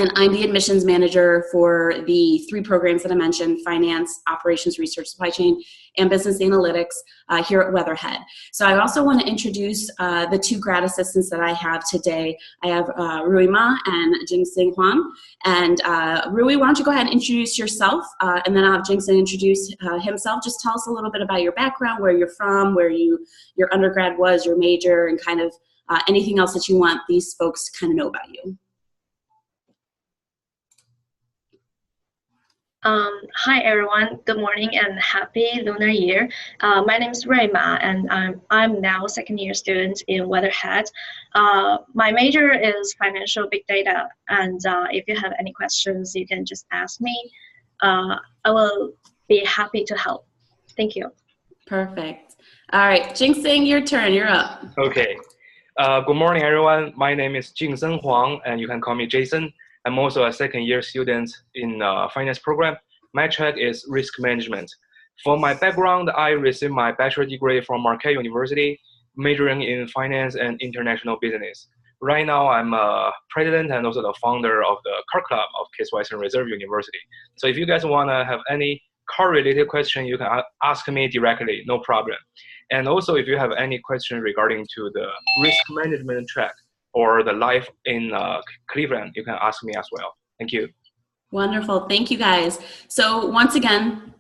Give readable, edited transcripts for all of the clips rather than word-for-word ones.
And I'm the admissions manager for the 3 programs that I mentioned: Finance, Operations, Research, Supply Chain, and Business Analytics here at Weatherhead. So I also want to introduce the 2 grad assistants that I have today. I have Rui Ma and Jingsing Huang. And Rui, why don't you go ahead and introduce yourself, and then I'll have Jingsing introduce himself. Just tell us a little bit about your background, where you're from, where your undergrad was, your major, and kind of anything else that you want these folks to kind of know about you. Hi everyone, good morning and happy Lunar Year. My name is Rui Ma, and I'm now second-year student in Weatherhead. My major is financial big data, and if you have any questions, you can just ask me. I will be happy to help. Thank you. Perfect. All right, Jingsing, your turn. You're up. Okay. Good morning, everyone. My name is Jingseng Huang, and you can call me Jason. I'm also a second-year student in finance program. My track is risk management. For my background, I received my bachelor degree from Marquette University, majoring in finance and international business. Right now, I'm a president and also the founder of the car club of Case Western Reserve University. So if you guys want to have any car-related question, you can ask me directly, no problem. And also, if you have any question regarding to the risk management track, or the life in Cleveland, you can ask me as well. Thank you. Wonderful. Thank you, guys. So once again,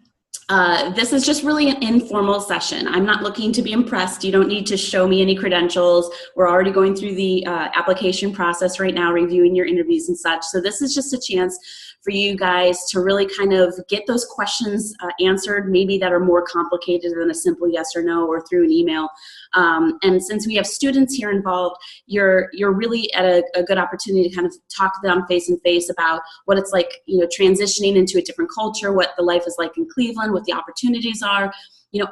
this is just really an informal session. I'm not looking to be impressed. You don't need to show me any credentials. We're already going through the application process right now, reviewing your interviews and such. So this is just a chance for you guys to really kind of get those questions answered, maybe that are more complicated than a simple yes or no or through an email. And since we have students here involved, you're really at a good opportunity to kind of talk to them face and face about what it's like, transitioning into a different culture, what the life is like in Cleveland, what the opportunities are.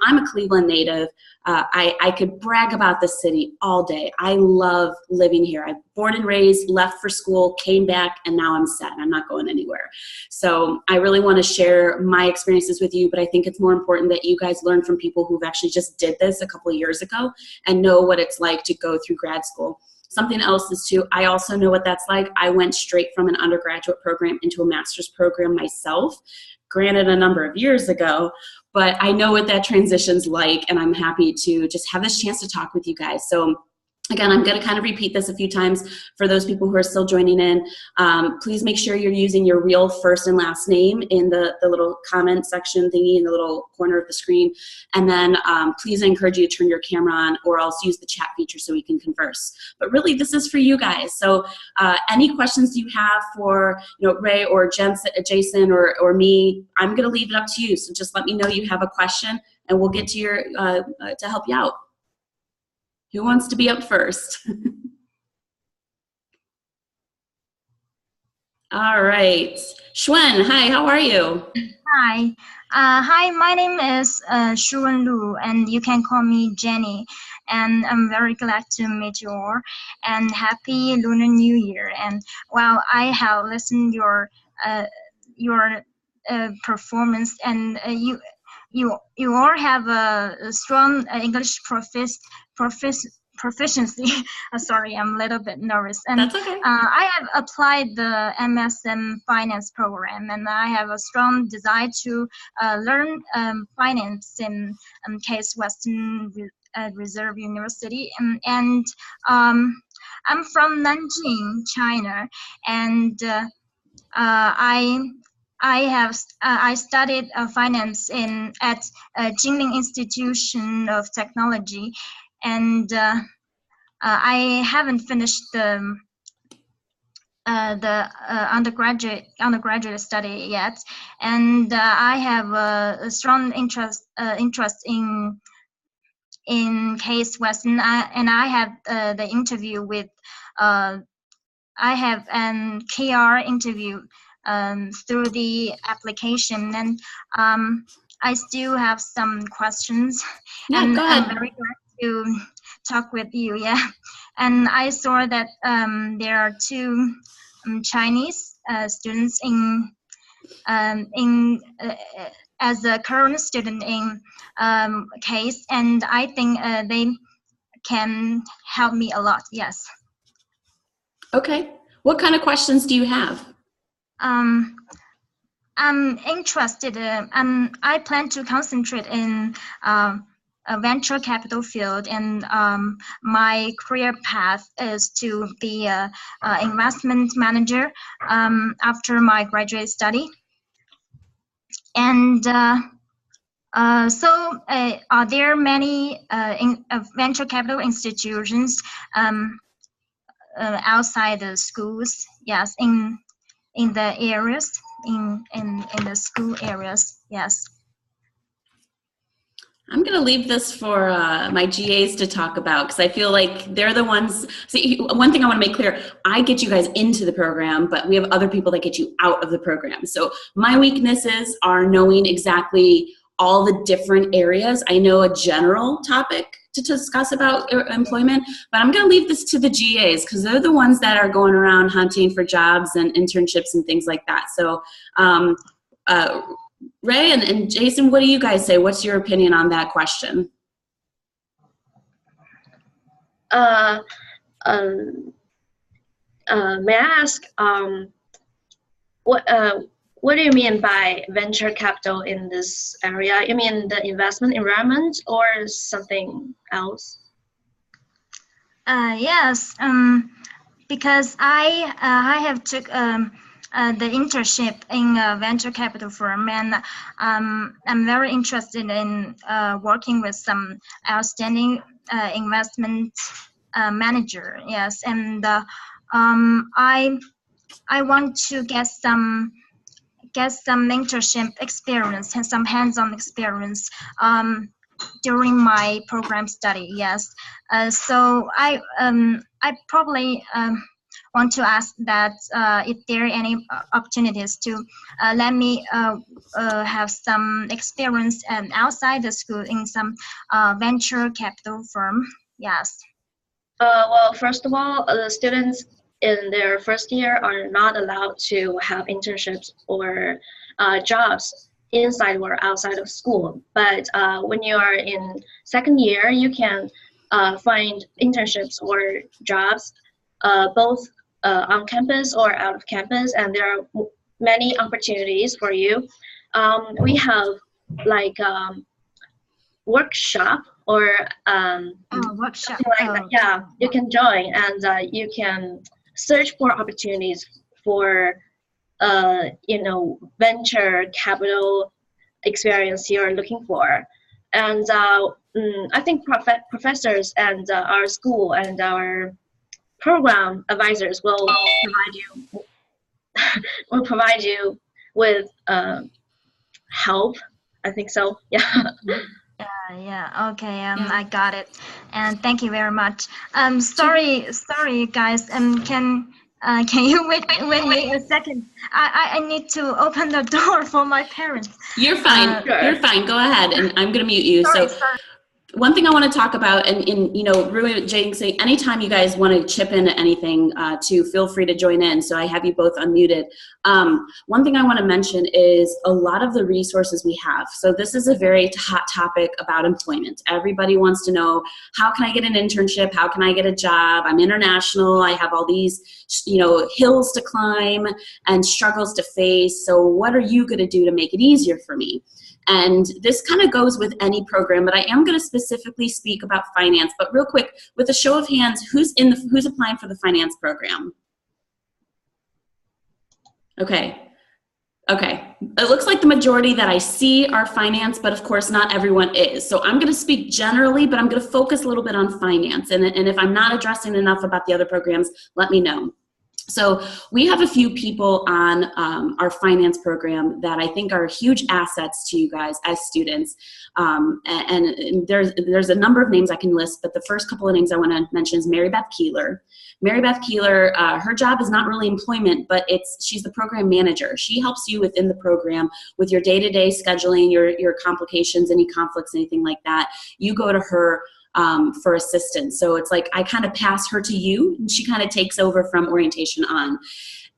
I'm a Cleveland native. I could brag about the city all day. I love living here. I'm born and raised, left for school, came back, and now I'm set. I'm not going anywhere. So I really want to share my experiences with you, but I think it's more important that you guys learn from people who've actually just did this a couple of years ago and know what it's like to go through grad school. Something else is too, I also know what that's like. I went straight from an undergraduate program into a master's program myself, granted a number of years ago, but I know what that transition's like, and I'm happy to just have this chance to talk with you guys. So again, I'm going to kind of repeat this a few times for those people who are still joining in. Please make sure you're using your real first and last name in the little comment section thingy in the little corner of the screen. And then please, I encourage you to turn your camera on, or else use the chat feature so we can converse. But really, this is for you guys. So any questions you have for Ray or Jason or me, I'm going to leave it up to you. So just let me know you have a question, and we'll get to your to help you out. Who wants to be up first? All right. Xuan, hi, how are you? Hi. Hi, my name is Shuwen Lu, and you can call me Jenny. And I'm very glad to meet you all, and happy Lunar New Year. And while I have listened your performance, and you all have a strong English proficiency. Sorry, I'm a little bit nervous. And that's okay. I have applied the MSM-Finance program, and I have a strong desire to learn finance in Case Western Reserve University. And I'm from Nanjing, China, and I studied finance at Jingling Institution of Technology, and I haven't finished the undergraduate study yet, and I have a strong interest in Case Western, and I have the interview with I have an KR interview through the application, and I still have some questions. Yeah, and go ahead. I'm very glad to talk with you. Yeah, and I saw that there are 2 Chinese students as a current student in Case, and I think they can help me a lot. Yes. Okay. What kind of questions do you have? I'm interested. I plan to concentrate in a venture capital field, and my career path is to be a investment manager after my graduate study. And so, are there many venture capital institutions outside the schools? Yes, in the areas, in the school areas. Yes. I'm going to leave this for my GAs to talk about, because I feel like they're the ones. See, one thing I want to make clear, I get you guys into the program, but we have other people that get you out of the program. So my weaknesses are knowing exactly all the different areas. I know a general topic to discuss about employment, but I'm going to leave this to the GAs, because they're the ones that are going around hunting for jobs and internships and things like that. So Ray and Jason, what do you guys say? What's your opinion on that question? May I ask, what do you mean by venture capital in this area? You mean the investment environment or something else? Yes, because I have took the internship in a venture capital firm, and I'm very interested in working with some outstanding investment manager. Yes, and I want to get some mentorship experience and some hands-on experience during my program study. Yes, so I probably want to ask that if there are any opportunities to let me have some experience outside the school in some venture capital firm. Yes. Well, first of all, the students in their first year are not allowed to have internships or jobs inside or outside of school. But when you are in second year, you can find internships or jobs both on campus or out of campus, and there are many opportunities for you. We have like workshop or workshop. Like that. Yeah, you can join, and you can search for opportunities for venture capital experience you're looking for. And I think professors and our school and our program advisors will provide you with help. I think so. Yeah. Yeah. Okay. I got it. And thank you very much. Sorry, guys. Can you wait me a second? I need to open the door for my parents. You're fine. Sure. You're fine. Go ahead, and I'm going to mute you. Sorry. One thing I want to talk about, and really, Jane, say anytime you guys want to chip into anything, to feel free to join in. So I have you both unmuted. One thing I want to mention is a lot of the resources we have. So this is a very hot topic about employment. Everybody wants to know, how can I get an internship? How can I get a job? I'm international. I have all these, hills to climb and struggles to face. So what are you going to do to make it easier for me? And this kind of goes with any program, but I am going to specifically speak about finance. But real quick, with a show of hands, who's applying for the finance program? Okay. It looks like the majority that I see are finance, but of course not everyone is. So I'm going to speak generally, but I'm going to focus a little bit on finance. And if I'm not addressing enough about the other programs, let me know. So we have a few people on our finance program that I think are huge assets to you guys as students. And there's a number of names I can list, but the first couple of names I want to mention is Marybeth Keeler. Marybeth Keeler, her job is not really employment, but she's the program manager. She helps you within the program with your day-to-day scheduling, your complications, any conflicts, anything like that. You go to her for assistance. So it's like I kind of pass her to you, and she kind of takes over from orientation on.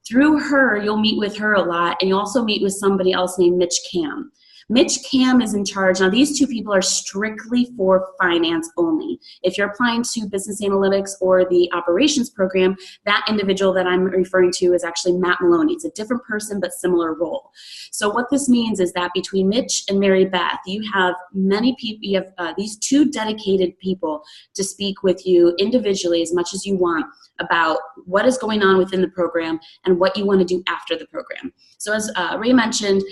Through her, you'll meet with her a lot, and you'll also meet with somebody else named Mitch Cam. Mitch Cam is in charge. Now, these two people are strictly for finance only. If you're applying to business analytics or the operations program, that individual that I'm referring to is actually Matt Maloney. It's a different person, but similar role. So what this means is that between Mitch and Marybeth, you have many people, you have these two dedicated people to speak with you individually as much as you want about what is going on within the program and what you want to do after the program. So as Ray mentioned,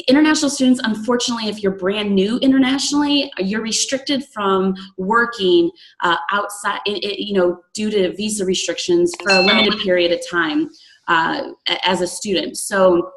international students, unfortunately, if you're brand new internationally, you're restricted from working outside, due to visa restrictions for a limited period of time as a student. So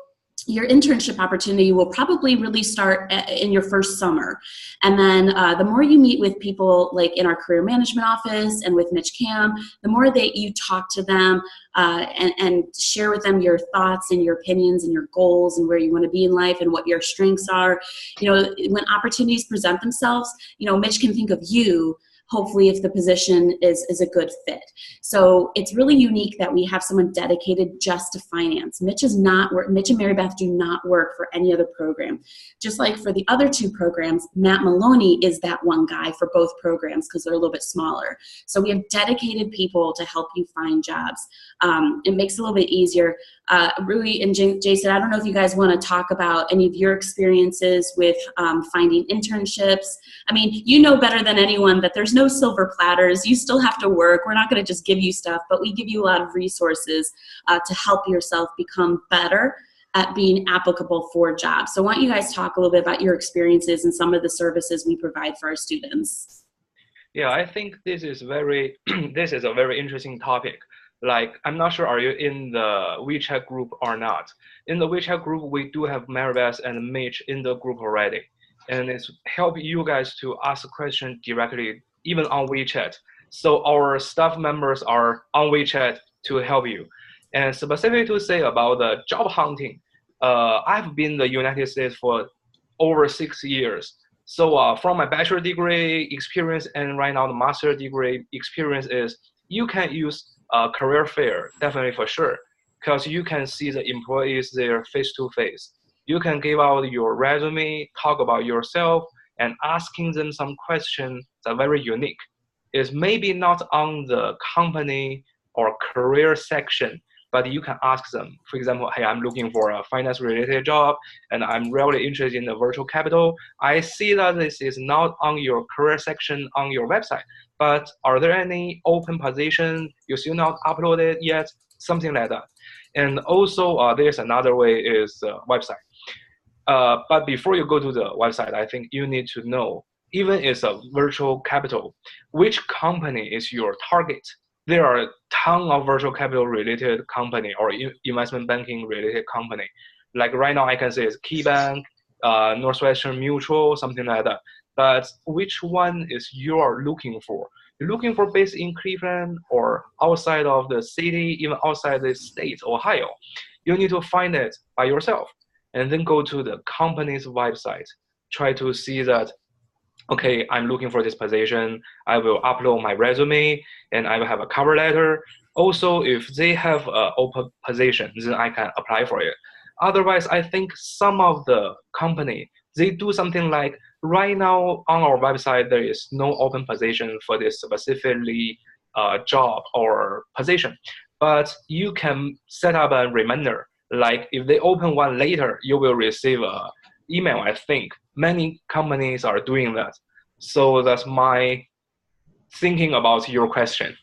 your internship opportunity will probably really start in your first summer. And then the more you meet with people like in our career management office and with Mitch Cam, the more that you talk to them and share with them your thoughts and your opinions and your goals and where you want to be in life and what your strengths are. When opportunities present themselves, Mitch can think of you, hopefully, if the position is a good fit. So it's really unique that we have someone dedicated just to finance. Mitch and Marybeth do not work for any other program. Just like for the other two programs, Matt Maloney is that one guy for both programs because they're a little bit smaller. So we have dedicated people to help you find jobs. It makes it a little bit easier. Rui and Jason, I don't know if you guys want to talk about any of your experiences with finding internships. I mean, you know better than anyone that there's no silver platters. You still have to work. We're not going to just give you stuff, but we give you a lot of resources to help yourself become better at being applicable for jobs. So why don't you guys talk a little bit about your experiences and some of the services we provide for our students? Yeah, I think this is a very interesting topic. Like, I'm not sure, are you in the WeChat group or not? In the WeChat group, we do have Marybeth and Mitch in the group already. And it's help you guys to ask a question directly, even on WeChat. So our staff members are on WeChat to help you. And specifically to say about the job hunting, I've been in the United States for over 6 years. So from my bachelor degree experience and right now the master degree experience is you can use career fair, definitely for sure, because you can see the employees there face to face. You can give out your resume, talk about yourself, and asking them some questions that are very unique. It's maybe not on the company or career section, but you can ask them. For example, hey, I'm looking for a finance-related job, and I'm really interested in the virtual capital. I see that this is not on your career section on your website, but are there any open positions you still not uploaded yet? Something like that. And also, there's another way is website. But before you go to the website, I think you need to know, even it's a virtual capital, which company is your target? There are a ton of virtual capital related company or investment banking related company. Like right now I can say it's KeyBank, Northwestern Mutual, something like that. But which one is you are looking for? You're looking for based in Cleveland or outside of the city, even outside the state, Ohio. You need to find it by yourself and then go to the company's website. Try to see that, okay, I'm looking for this position. I will upload my resume and I will have a cover letter. Also, if they have an open position, then I can apply for it. Otherwise, I think some of the company, they do something like, right now on our website, there is no open position for this specifically job or position. But you can set up a reminder. Like if they open one later, you will receive an email, I think. Many companies are doing that. So that's my thinking about your question.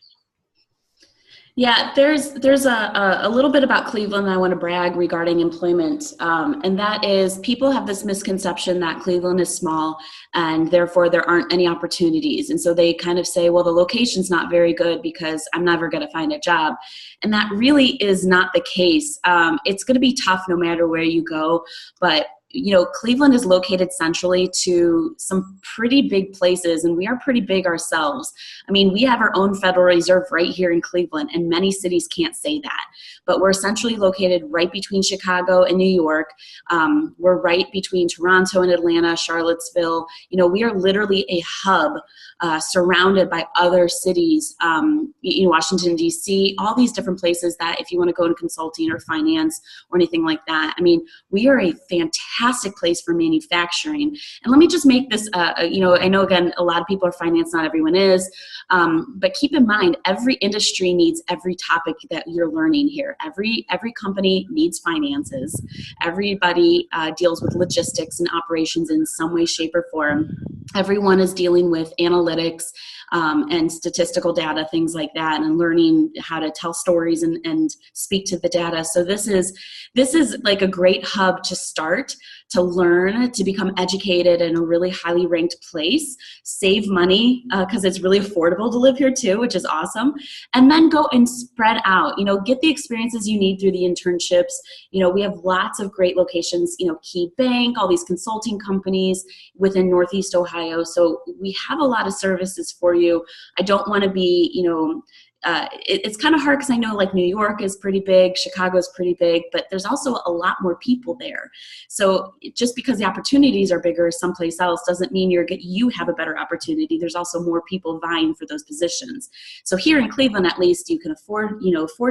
Yeah, there's a little bit about Cleveland I want to brag regarding employment, and that is people have this misconception that Cleveland is small and therefore there aren't any opportunities. And so they kind of say, well, the location's not very good because I'm never going to find a job. And that really is not the case. It's going to be tough no matter where you go, but Cleveland is located centrally to some pretty big places, and we are pretty big ourselves. I mean, we have our own Federal Reserve right here in Cleveland, and many cities can't say that. But we're centrally located right between Chicago and New York. We're right between Toronto and Atlanta, Charlottesville. We are literally a hub surrounded by other cities, Washington, D.C., all these different places that if you want to go into consulting or finance or anything like that, I mean, we are a fantastic fantastic place for manufacturing. And let me just make this, you know, I know again, a lot of people are finance, not everyone is, but keep in mind, every industry needs every topic that you're learning here. Every company needs finances. Everybody deals with logistics and operations in some way, shape, or form. Everyone is dealing with analytics and statistical data, things like that, and learning how to tell stories and speak to the data. So this is like a great hub to start, to learn, to become educated in a really highly ranked place, save money because it's really affordable to live here too, which is awesome, and then go and spread out, you know, get the experiences you need through the internships. You know, we have lots of great locations, you know, Key Bank, all these consulting companies within Northeast Ohio. So we have a lot of services for you. I don't want to be, you know, it's kind of hard because I know like New York is pretty big, Chicago is pretty big, but there's also a lot more people there. So just because the opportunities are bigger someplace else doesn't mean you have a better opportunity. There's also more people vying for those positions. So here in Cleveland, at least, you can afford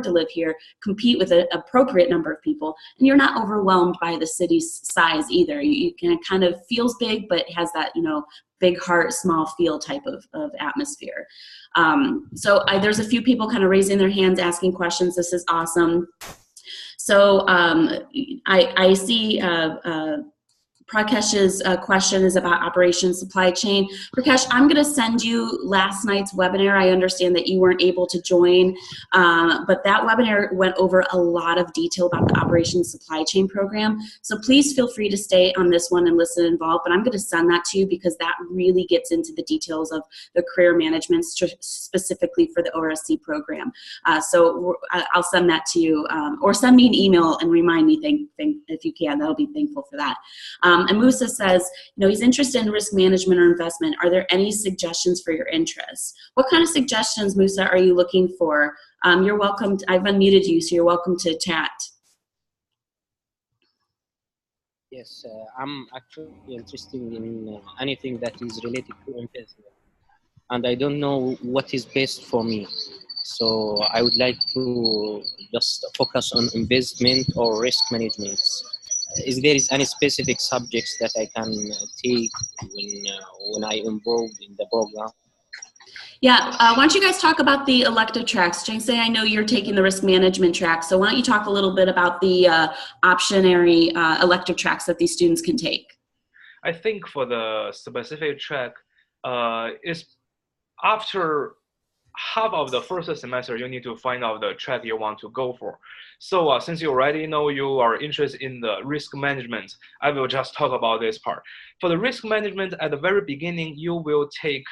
to live here, compete with an appropriate number of people, and you're not overwhelmed by the city's size either. You can kind of feels big, but it has that, you know, big heart, small feel type of atmosphere. So there's a few people kind of raising their hands, asking questions. This is awesome. So I see Prakesh's question is about operations supply chain. Prakesh, I'm going to send you last night's webinar. I understand that you weren't able to join, but that webinar went over a lot of detail about the operations supply chain program. So please feel free to stay on this one and listen involved, but I'm going to send that to you because that really gets into the details of the career management specifically for the ORSC program. So I'll send that to you, or send me an email and remind me if you can. That'll be thankful for that. And Musa says, you know, he's interested in risk management or investment. Are there any suggestions for your interests? What kind of suggestions, Musa, are you looking for? You're welcome. I've unmuted you, so you're welcome to chat. Yes, I'm actually interested in anything that is related to investment. And I don't know what is best for me. So I would like to just focus on investment or risk management. Is there any specific subjects that I can take when I involved in the program? Yeah, why don't you guys talk about the elective tracks? Jay, I know you're taking the risk management track, so why don't you talk a little bit about the optionary elective tracks that these students can take? I think for the specific track, is after half of the first semester, you need to find out the track you want to go for. So since you already know you are interested in the risk management, I will just talk about this part. For the risk management, at the very beginning, you will take,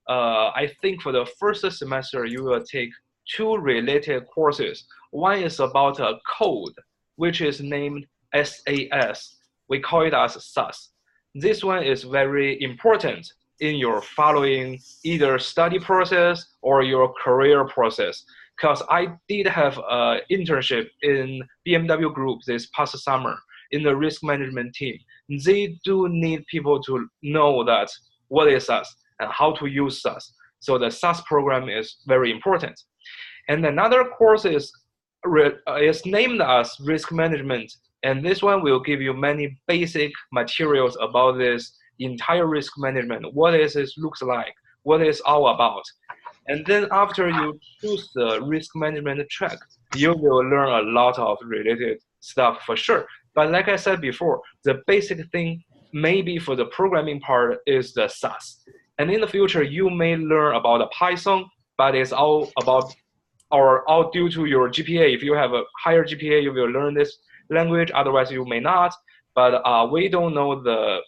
I think for the first semester, you will take 2 related courses. One is about a code, which is named SAS. We call it as SAS. This one is very important in your following either study process or your career process. Because I did have an internship in BMW Group this past summer in the risk management team. They do need people to know that what is SAS and how to use SAS. So the SAS program is very important. And another course is named as risk management. And this one will give you many basic materials about this entire risk management, what is it looks like, what it's all about. And then after you choose the risk management track, you will learn a lot of related stuff for sure. But like I said before, the basic thing maybe for the programming part is the SAS. And in the future, you may learn about the Python, but it's all about or all due to your GPA. If you have a higher GPA, you will learn this language, otherwise you may not. But we don't know the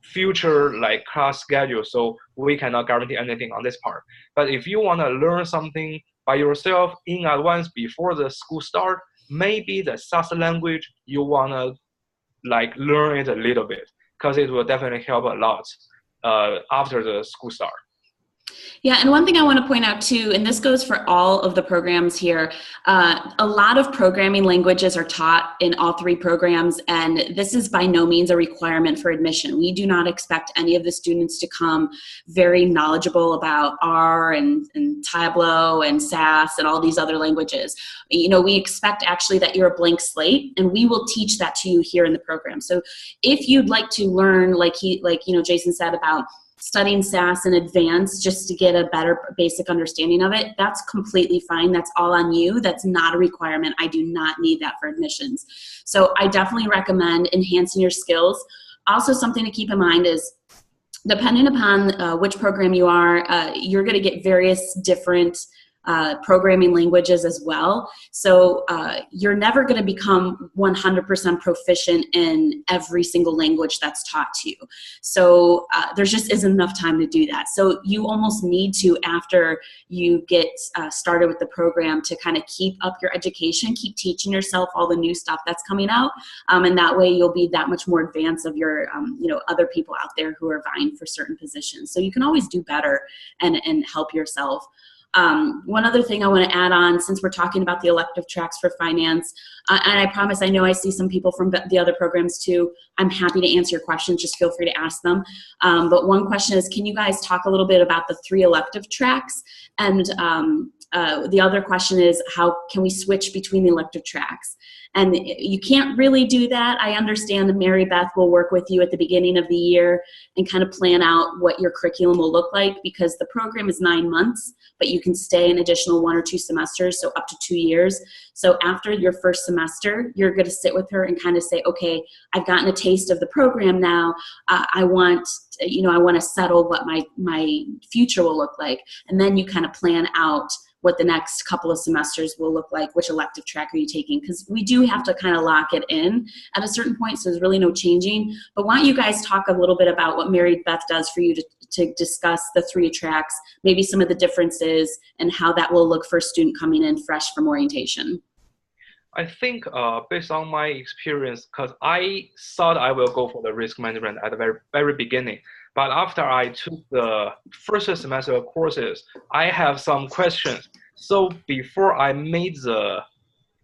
future like class schedule, so we cannot guarantee anything on this part. But if you want to learn something by yourself in advance before the school start, maybe the SAS language you want to like learn it a little bit, because it will definitely help a lot after the school start. Yeah, and one thing I want to point out too, and this goes for all of the programs here, a lot of programming languages are taught in all three programs, and this is by no means a requirement for admission. We do not expect any of the students to come very knowledgeable about R and Tableau and SAS and all these other languages. You know, we expect actually that you're a blank slate, and we will teach that to you here in the program. So if you'd like to learn, like Jason said, about studying SAS in advance just to get a better basic understanding of it, that's completely fine. That's all on you. That's not a requirement. I do not need that for admissions. So I definitely recommend enhancing your skills. Also, something to keep in mind is, depending upon which program you are, you're going to get various different programming languages as well. So you're never going to become 100% proficient in every single language that's taught to you. So there just isn't enough time to do that. So you almost need to, after you get started with the program, to kind of keep up your education, keep teaching yourself all the new stuff that's coming out, and that way you'll be that much more advanced of your, other people out there who are vying for certain positions. So you can always do better and help yourself. One other thing I want to add on, since we're talking about the elective tracks for finance, and I promise, I know I see some people from the other programs too. I'm happy to answer your questions. Just feel free to ask them. But one question is, can you guys talk a little bit about the 3 elective tracks? And the other question is, how can we switch between the elective tracks? And you can't really do that. I understand that Marybeth will work with you at the beginning of the year and kind of plan out what your curriculum will look like, because the program is 9 months, but you can stay an additional 1 or 2 semesters, so up to 2 years. So after your first semester, you're going to sit with her and kind of say, okay, I've gotten a taste of the program now. I want to settle what my future will look like. And then you kind of plan out what the next couple of semesters will look like, which elective track are you taking, because we do have to kind of lock it in at a certain point, so there's really no changing. But why don't you guys talk a little bit about what Marybeth does for you to discuss the 3 tracks, maybe some of the differences, and how that will look for a student coming in fresh from orientation. I think based on my experience, because I thought I will go for the risk management at the very, very beginning. But after I took the first semester courses, I have some questions. So before I made the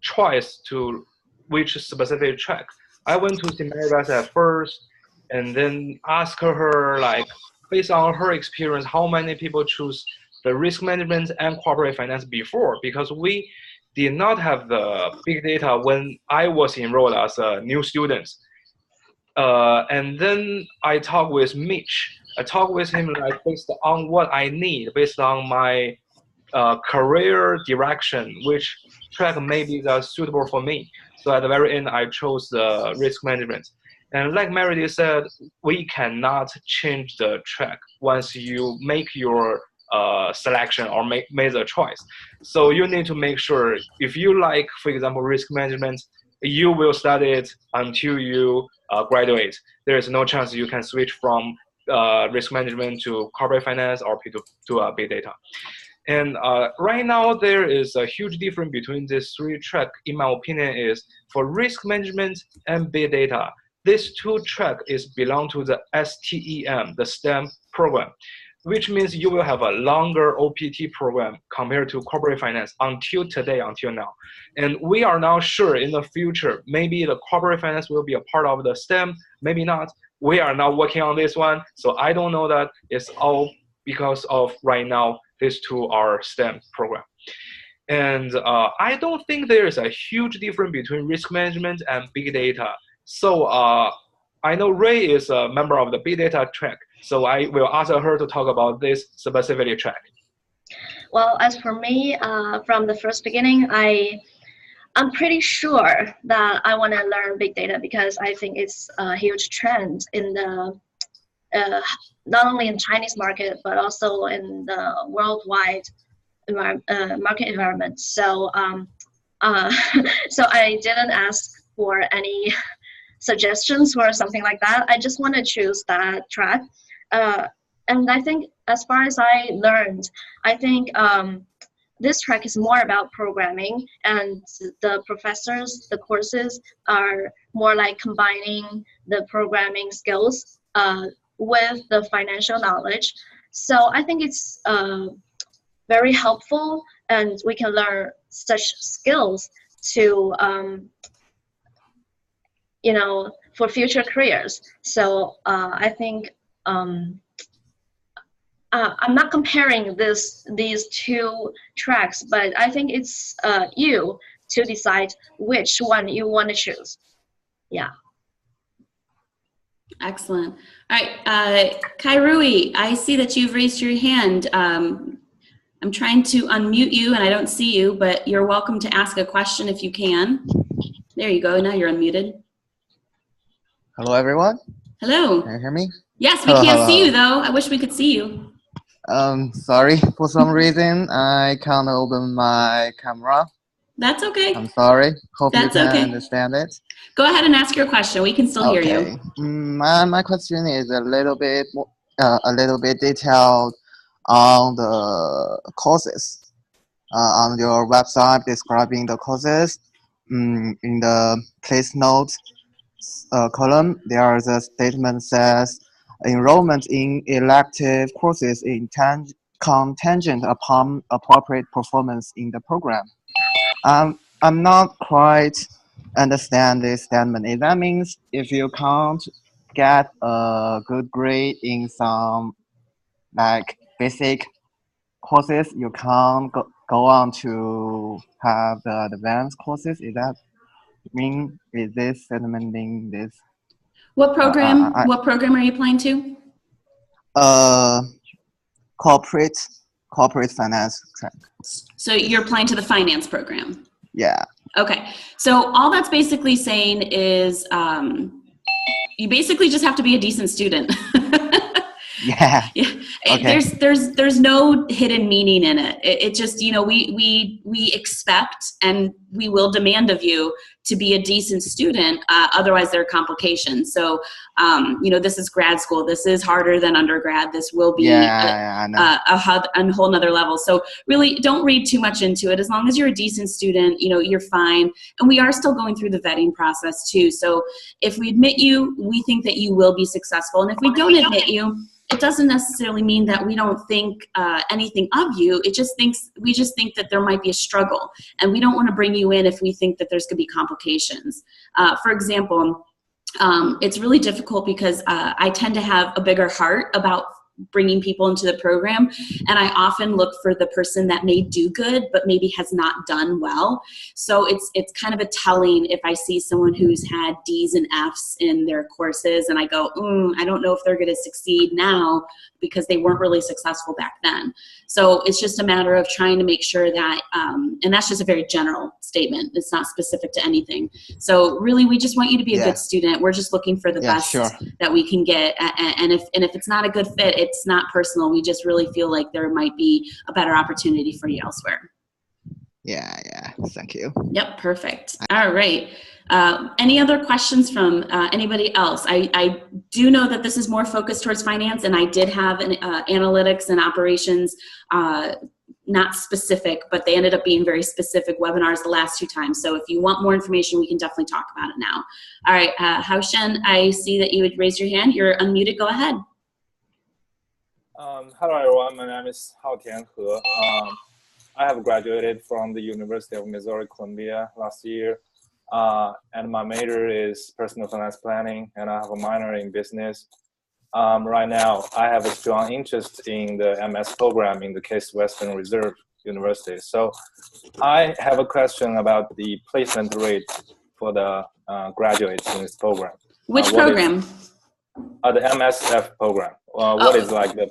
choice to which specific track, I went to see Meredith at first and then ask her, like, based on her experience, how many people choose the risk management and corporate finance before, because we did not have the big data when I was enrolled as a new student. And then I talked with Mitch. I talked with him like based on what I need, based on my career direction, which track may be suitable for me. So at the very end, I chose the risk management. And like Meredith said, we cannot change the track once you make your selection or make the choice. So you need to make sure, if you like, for example, risk management, you will study it until you graduate. There is no chance you can switch from risk management to corporate finance or to big data. And right now, there is a huge difference between these 3 tracks, in my opinion, is for risk management and big data. These 2 tracks belong to the STEM, the STEM program, which means you will have a longer OPT program compared to corporate finance until now. And we are now sure in the future, maybe the corporate finance will be a part of the STEM, maybe not. We are now working on this one. So I don't know that it's all because of right now, these 2 are STEM program. And I don't think there is a huge difference between risk management and big data. So I know Ray is a member of the big data track. So I will ask her to talk about this specific track. Well, as for me, from the first beginning, I'm pretty sure that I want to learn big data, because I think it's a huge trend in the not only in Chinese market but also in the worldwide market environment. So so I didn't ask for any suggestions or something like that. I just want to choose that track. And I think, as far as I learned, I think this track is more about programming, and the professors, the courses are more like combining the programming skills with the financial knowledge. So I think it's very helpful, and we can learn such skills to you know, for future careers. So I think I'm not comparing these two tracks, but I think it's you to decide which one you want to choose. Yeah. Excellent. All right, Kairui, I see that you've raised your hand. I'm trying to unmute you and I don't see you, but you're welcome to ask a question if you can. There you go, now you're unmuted. Hello, everyone. Hello. Can you hear me? Yes, we can't see you though. I wish we could see you. Sorry, for some reason, I can't open my camera. That's okay. I'm sorry. Hope That's you can okay. understand it. Go ahead and ask your question. We can still hear you. My question is a little bit detailed on the courses. On your website describing the courses, in the place notes column, there is a statement says enrollment in elective courses is contingent upon appropriate performance in the program. I'm not quite understand this statement. If that means if you can't get a good grade in some like basic courses, you can't go on to have the advanced courses. Is this statement mean this? What program? What program are you applying to? Corporate finance track. So you're applying to the finance program? Yeah. Okay. So all that's basically saying is you basically just have to be a decent student. Yeah. Yeah. Okay. There's no hidden meaning in it. It just, you know, we expect and we will demand of you to be a decent student. Otherwise there are complications. So, you know, this is grad school. This is harder than undergrad. This will be a whole nother level. So really don't read too much into it. As long as you're a decent student, you know, you're fine. And we are still going through the vetting process too. So if we admit you, we think that you will be successful. And if we don't admit you, it doesn't necessarily mean that we don't think anything of you. We just think that there might be a struggle, and we don't want to bring you in if we think that there's going to be complications. For example, it's really difficult because I tend to have a bigger heart about bringing people into the program, and I often look for the person that may do good but maybe has not done well. So it's kind of a telling if I see someone who's had D's and F's in their courses and I go, I don't know if they're going to succeed now because they weren't really successful back then. So it's just a matter of trying to make sure that, and that's just a very general statement. It's not specific to anything. So really, we just want you to be a good student. We're just looking for the best that we can get. And if it's not a good fit, it's not personal. We just really feel like there might be a better opportunity for you elsewhere. Yeah. Thank you. Yep, perfect. All right. Any other questions from anybody else? I do know that this is more focused towards finance, and I did have an analytics and operations, not specific, but they ended up being very specific webinars the last 2 times. So if you want more information, we can definitely talk about it now. All right, Hao Shen, I see that you would raise your hand. You're unmuted. Go ahead. Hello, everyone. My name is Hao Tianhe. I have graduated from the University of Missouri Columbia last year. And my major is personal finance planning, and I have a minor in business. Right now, I have a strong interest in the MS program in the Case Western Reserve University. So I have a question about the placement rate for the graduates in this program. Which program? The MSF program. What is like the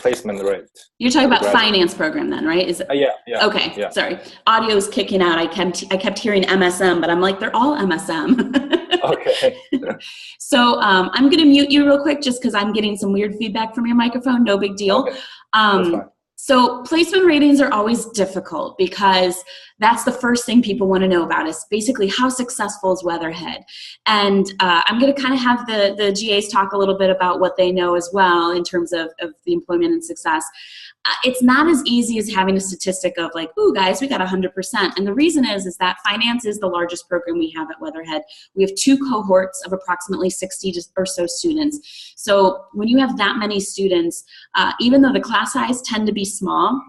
placement rate? You're talking about finance program then, right? Is it? Yeah. Okay, yeah. Sorry. Audio's kicking out. I kept hearing MSM, but I'm like, they're all MSM. Okay. So I'm going to mute you real quick just because I'm getting some weird feedback from your microphone. No big deal. Okay. That's fine. So placement ratings are always difficult because that's the first thing people want to know about, is basically how successful is Weatherhead. And I'm going to kind of have the GAs talk a little bit about what they know as well in terms of the employment and success. It's not as easy as having a statistic of like, ooh, guys, we got 100%. And the reason is that finance is the largest program we have at Weatherhead. We have 2 cohorts of approximately 60 or so students. So when you have that many students, even though the class size tend to be small,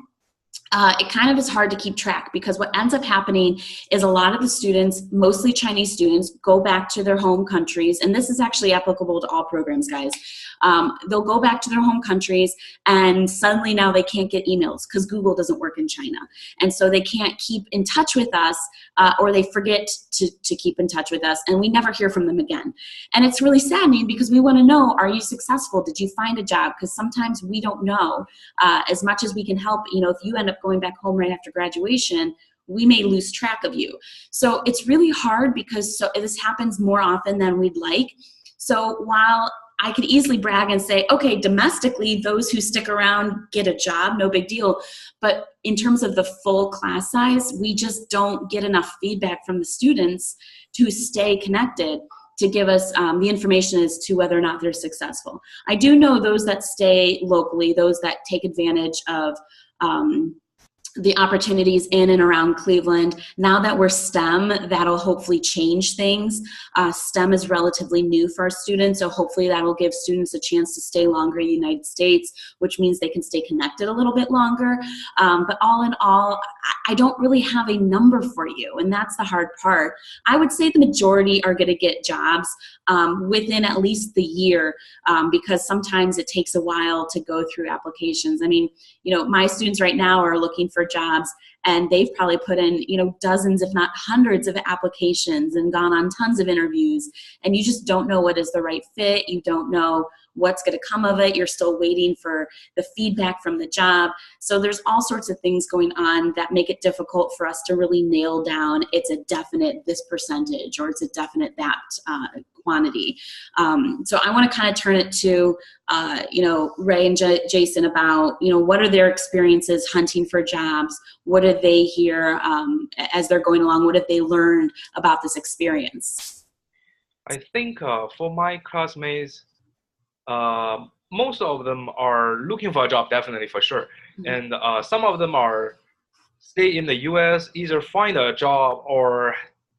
it kind of is hard to keep track, because what ends up happening is a lot of the students, mostly Chinese students, go back to their home countries, and this is actually applicable to all programs, guys. They'll go back to their home countries, and suddenly now they can't get emails because Google doesn't work in China. And so they can't keep in touch with us, or they forget to keep in touch with us, and we never hear from them again. And it's really saddening, because we want to know, are you successful? Did you find a job? Because sometimes we don't know. As much as we can help, if you end up going back home right after graduation, we may lose track of you. So it's really hard, because this happens more often than we'd like. So while I could easily brag and say, okay, domestically, those who stick around get a job, no big deal. But in terms of the full class size, we just don't get enough feedback from the students to stay connected, to give us the information as to whether or not they're successful. I do know those that stay locally, those that take advantage of the opportunities in and around Cleveland. Now that we're STEM, that'll hopefully change things. STEM is relatively new for our students, so hopefully that'll give students a chance to stay longer in the United States, which means they can stay connected a little bit longer. But all in all, I don't really have a number for you, and that's the hard part. I would say the majority are going to get jobs within at least the year, because sometimes it takes a while to go through applications. I mean, my students right now are looking for jobs, and they've probably put in, dozens, if not hundreds of applications and gone on tons of interviews, and you just don't know what is the right fit. You don't know what's going to come of it. You're still waiting for the feedback from the job. So there's all sorts of things going on that make it difficult for us to really nail down it's a definite this percentage, or it's a definite that quantity. So I want to kind of turn it to Ray and Jason about what are their experiences hunting for jobs. What did they hear as they're going along? What have they learned about this experience? I think for my classmates, most of them are looking for a job, definitely, for sure. And some of them are stay in the US, either find a job, or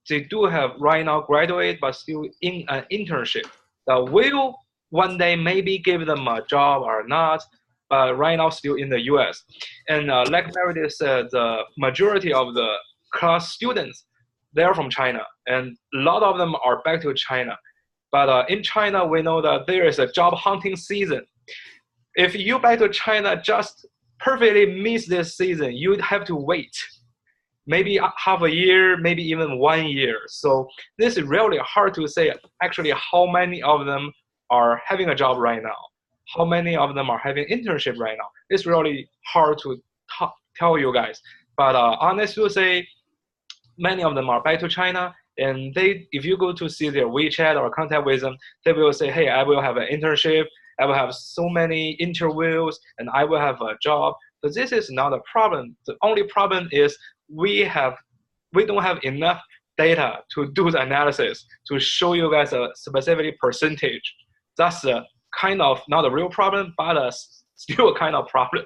they do have right now graduate but still in an internship that will one day maybe give them a job or not, but right now still in the US. And like Meredith said, the majority of the class students, they're from China, and a lot of them are back to China. But in China, we know that there is a job hunting season. If you back to China just perfectly miss this season, you'd have to wait maybe half a year, maybe even 1 year. So this is really hard to say actually how many of them are having a job right now, how many of them are having internship right now. It's really hard to tell you guys. But honest to say, many of them are back to China, and if you go to see their WeChat or contact with them, they will say, hey, I will have an internship, I will have so many interviews, and I will have a job. So this is not a problem. The only problem is we don't have enough data to do the analysis to show you guys a specific percentage. That's kind of not a real problem, but still a kind of problem.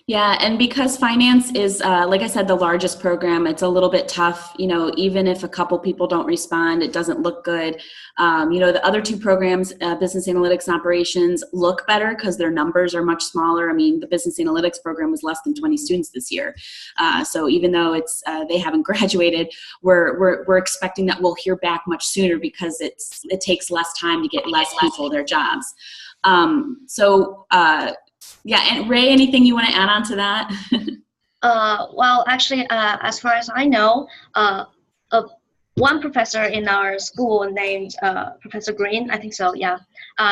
Yeah, and because finance is, like I said, the largest program, it's a little bit tough. Even if a couple people don't respond, it doesn't look good. The other 2 programs, Business Analytics and Operations, look better because their numbers are much smaller. I mean, the Business Analytics program was less than 20 students this year. So even though they haven't graduated, we're expecting that we'll hear back much sooner, because it takes less time to get less people their jobs. Yeah, and Ray, anything you want to add on to that? Well, actually, as far as I know, one professor in our school named Professor Green, I think so, yeah.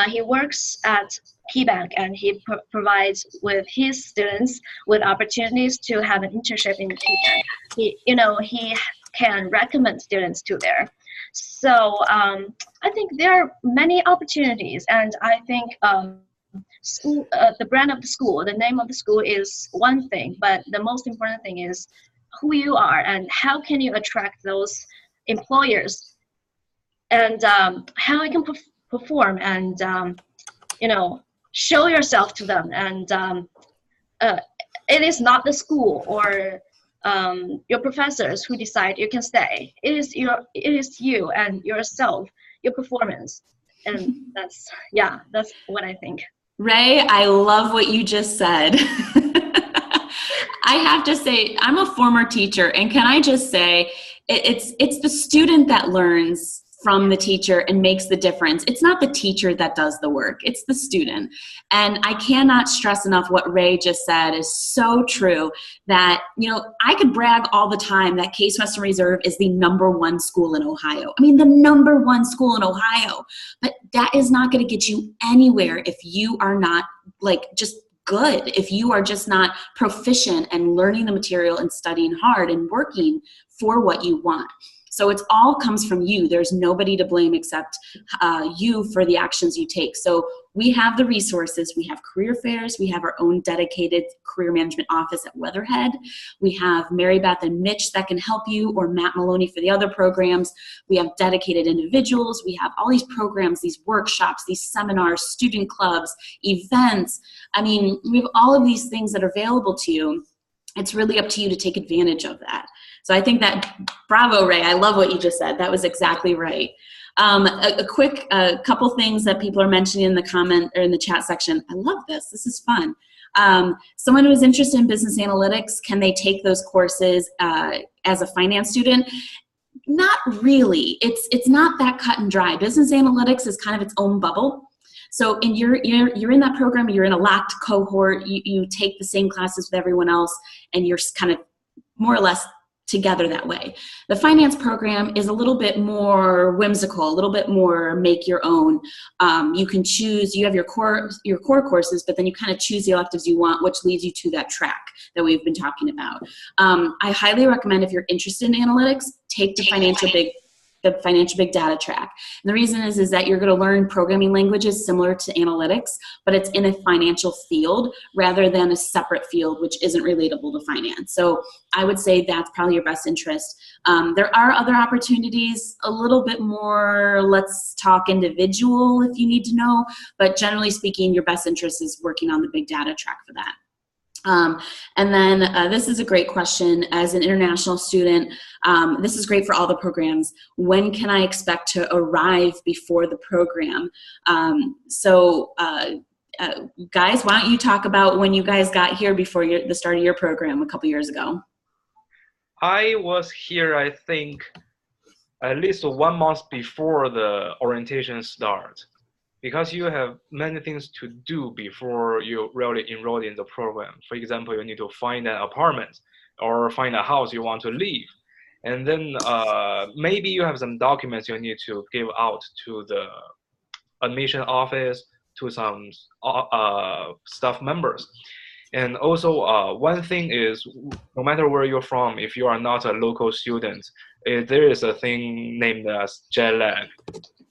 He works at KeyBank, and he provides with his students with opportunities to have an internship in KeyBank. He can recommend students to there. So I think there are many opportunities, and I think the brand of the school, the name of the school is one thing, but the most important thing is who you are and how can you attract those employers, and how you can perform and show yourself to them. And it is not the school or your professors who decide you can stay. It is you and yourself, your performance. And that's what I think. Ray, I love what you just said. I have to say, I'm a former teacher, and can I just say, it's the student that learns from the teacher and makes the difference. It's not the teacher that does the work, it's the student. And I cannot stress enough what Ray just said is so true, that, I could brag all the time that Case Western Reserve is the #1 school in Ohio. I mean, the #1 school in Ohio. But that is not going to get you anywhere if you are not just good, if you are just not proficient and learning the material and studying hard and working for what you want. So it all comes from you. There's nobody to blame except you for the actions you take. So we have the resources. We have career fairs. We have our own dedicated career management office at Weatherhead. We have Marybeth and Mitch that can help you, or Matt Maloney for the other programs. We have dedicated individuals. We have all these programs, these workshops, these seminars, student clubs, events. I mean, we have all of these things that are available to you. It's really up to you to take advantage of that. So I think that, bravo, Ray, I love what you just said. That was exactly right. A quick couple things that people are mentioning in the comment or in the chat section. I love this. This is fun. Someone who is interested in business analytics, can they take those courses as a finance student? Not really. It's not that cut and dry. Business analytics is kind of its own bubble. So you're in that program, you're in a locked cohort, you take the same classes with everyone else, and you're kind of more or less together that way. The finance program is a little bit more whimsical, a little bit more make your own. You can choose, you have your core courses, but then you kind of choose the electives you want, which leads you to that track that we've been talking about. I highly recommend, if you're interested in analytics, take the financial big data track. And the reason is that you're going to learn programming languages similar to analytics, but it's in a financial field rather than a separate field which isn't relatable to finance. So I would say that's probably your best interest. There are other opportunities, a little bit more, let's talk individual if you need to know, but generally speaking, your best interest is working on the big data track for that. And then this is a great question. As an international student, this is great for all the programs. When can I expect to arrive before the program? Guys, why don't you talk about when you guys got here before the start of your program a couple years ago? I was here, I think, at least 1 month before the orientation starts, because you have many things to do before you really enroll in the program. For example, you need to find an apartment or find a house you want to live. And then maybe you have some documents you need to give out to the admission office, to some staff members. And also one thing is, no matter where you're from, if you are not a local student, there is a thing named as jet lag.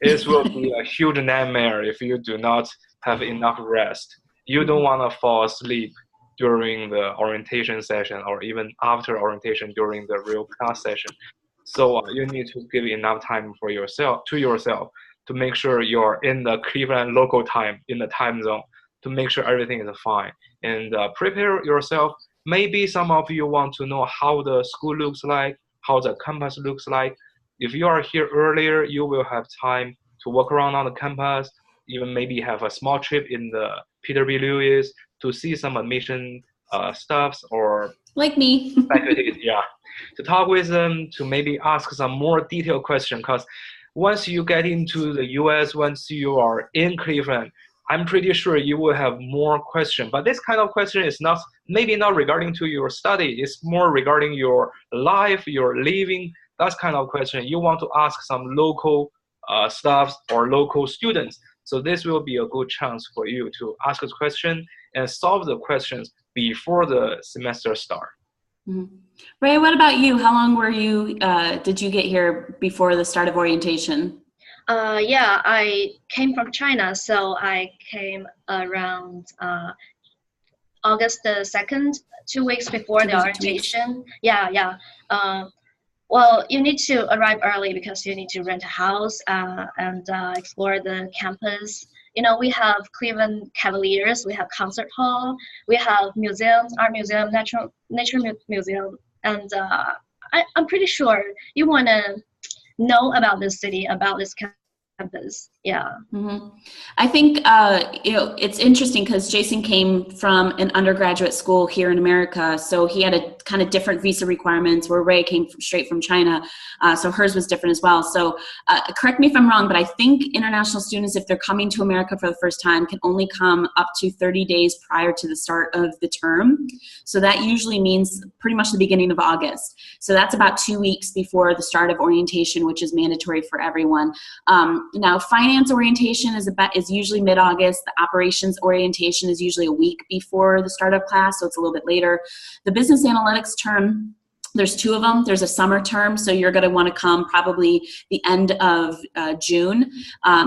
It will be a huge nightmare if you do not have enough rest. You don't want to fall asleep during the orientation session, or even after orientation during the real class session. So you need to give enough time for yourself to make sure you're in the Cleveland local time, in the time zone, to make sure everything is fine. And prepare yourself. Maybe some of you want to know how the school looks like, how the campus looks like. If you are here earlier, you will have time to walk around on the campus, even maybe have a small trip in the Peter B. Lewis to see some admission stuffs, or like me. faculties, yeah, to talk with them, to maybe ask some more detailed questions. Because once you get into the US, once you are in Cleveland, I'm pretty sure you will have more questions. But this kind of question is maybe not regarding to your study. It's more regarding your life, your living. That's kind of question you want to ask some local staffs or local students. So this will be a good chance for you to ask a question and solve the questions before the semester start. Mm-hmm. Ray, what about you? How long were you, did you get here before the start of orientation? Yeah, I came from China, so I came around August the 2nd, 2 weeks before the 2 weeks. orientation. Yeah. Well, you need to arrive early because you need to rent a house and explore the campus. You know, we have Cleveland Cavaliers, we have concert hall, we have museums, art museum, nature museum, and I'm pretty sure you want to know about this city, about this campus. Yeah. Mm-hmm. I think it's interesting because Jason came from an undergraduate school here in America, so he had a kind of different visa requirements, where Ray came straight from China, so hers was different as well. So correct me if I'm wrong, but I think international students, if they're coming to America for the first time, can only come up to 30 days prior to the start of the term. So that usually means pretty much the beginning of August. So that's about 2 weeks before the start of orientation, which is mandatory for everyone. Now, finance orientation is usually mid-August. The operations orientation is usually a week before the start of class, so it's a little bit later. The business analytics term, there's 2 of them. There's a summer term, so you're going to want to come probably the end of June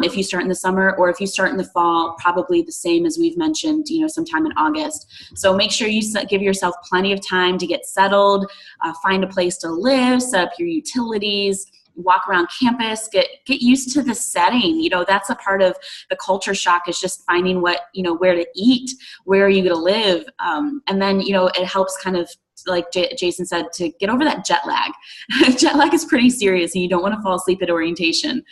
if you start in the summer, or if you start in the fall, probably the same as we've mentioned, sometime in August. So make sure you give yourself plenty of time to get settled, find a place to live, set up your utilities, walk around campus, get used to the setting. That's a part of the culture shock, is just finding where to eat, where are you going to live. And then, it helps kind of, like Jason said, to get over that jet lag. Jet lag is pretty serious, and you don't want to fall asleep at orientation.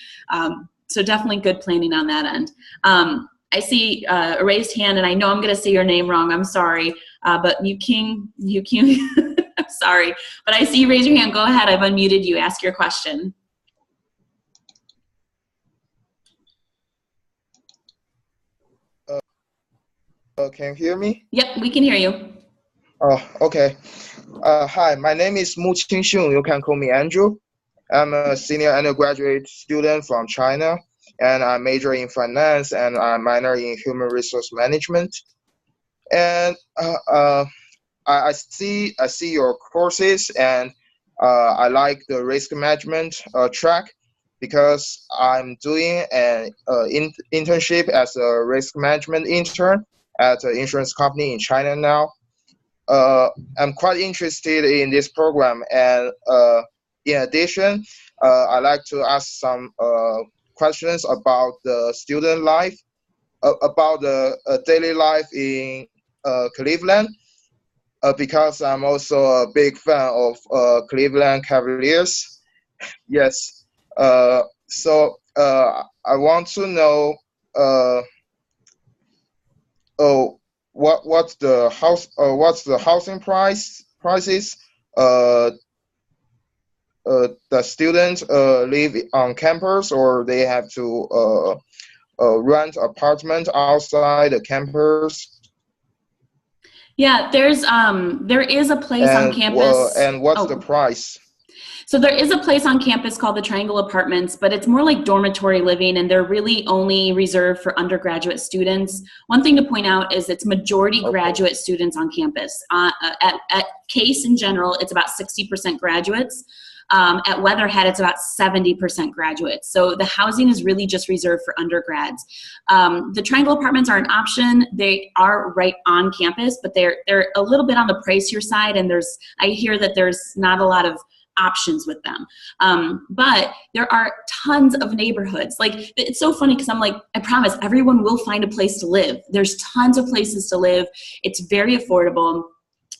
So definitely good planning on that end. I see a raised hand, and I know I'm going to say your name wrong. I'm sorry. But Yuking, I'm sorry. But I see you raise your hand. Go ahead. I've unmuted you. Ask your question. Can you hear me? Yep, we can hear you. Oh, okay. Hi, my name is Mu Qingxun. You can call me Andrew. I'm a senior undergraduate student from China, and I major in finance and I minor in human resource management. And I see your courses, and I like the risk management track, because I'm doing an internship as a risk management intern at an insurance company in China now. I'm quite interested in this program, and in addition, I'd like to ask some questions about the student life, about the daily life in Cleveland, because I'm also a big fan of Cleveland Cavaliers. Yes. So I want to know what's the housing prices the students live on campus, or they have to rent apartment outside the campus. Yeah, there is a place on campus. And what's the price? So there is a place on campus called the Triangle Apartments, but it's more like dormitory living, and they're really only reserved for undergraduate students. One thing to point out is it's majority graduate students on campus. At Case in general, it's about 60% graduates. At Weatherhead, it's about 70% graduates. So the housing is really just reserved for undergrads. The Triangle Apartments are an option. They are right on campus, but they're a little bit on the pricier side, and I hear that there's not a lot of options with them. But there are tons of neighborhoods. Like, it's so funny because I'm like, I promise everyone will find a place to live. There's tons of places to live. It's very affordable.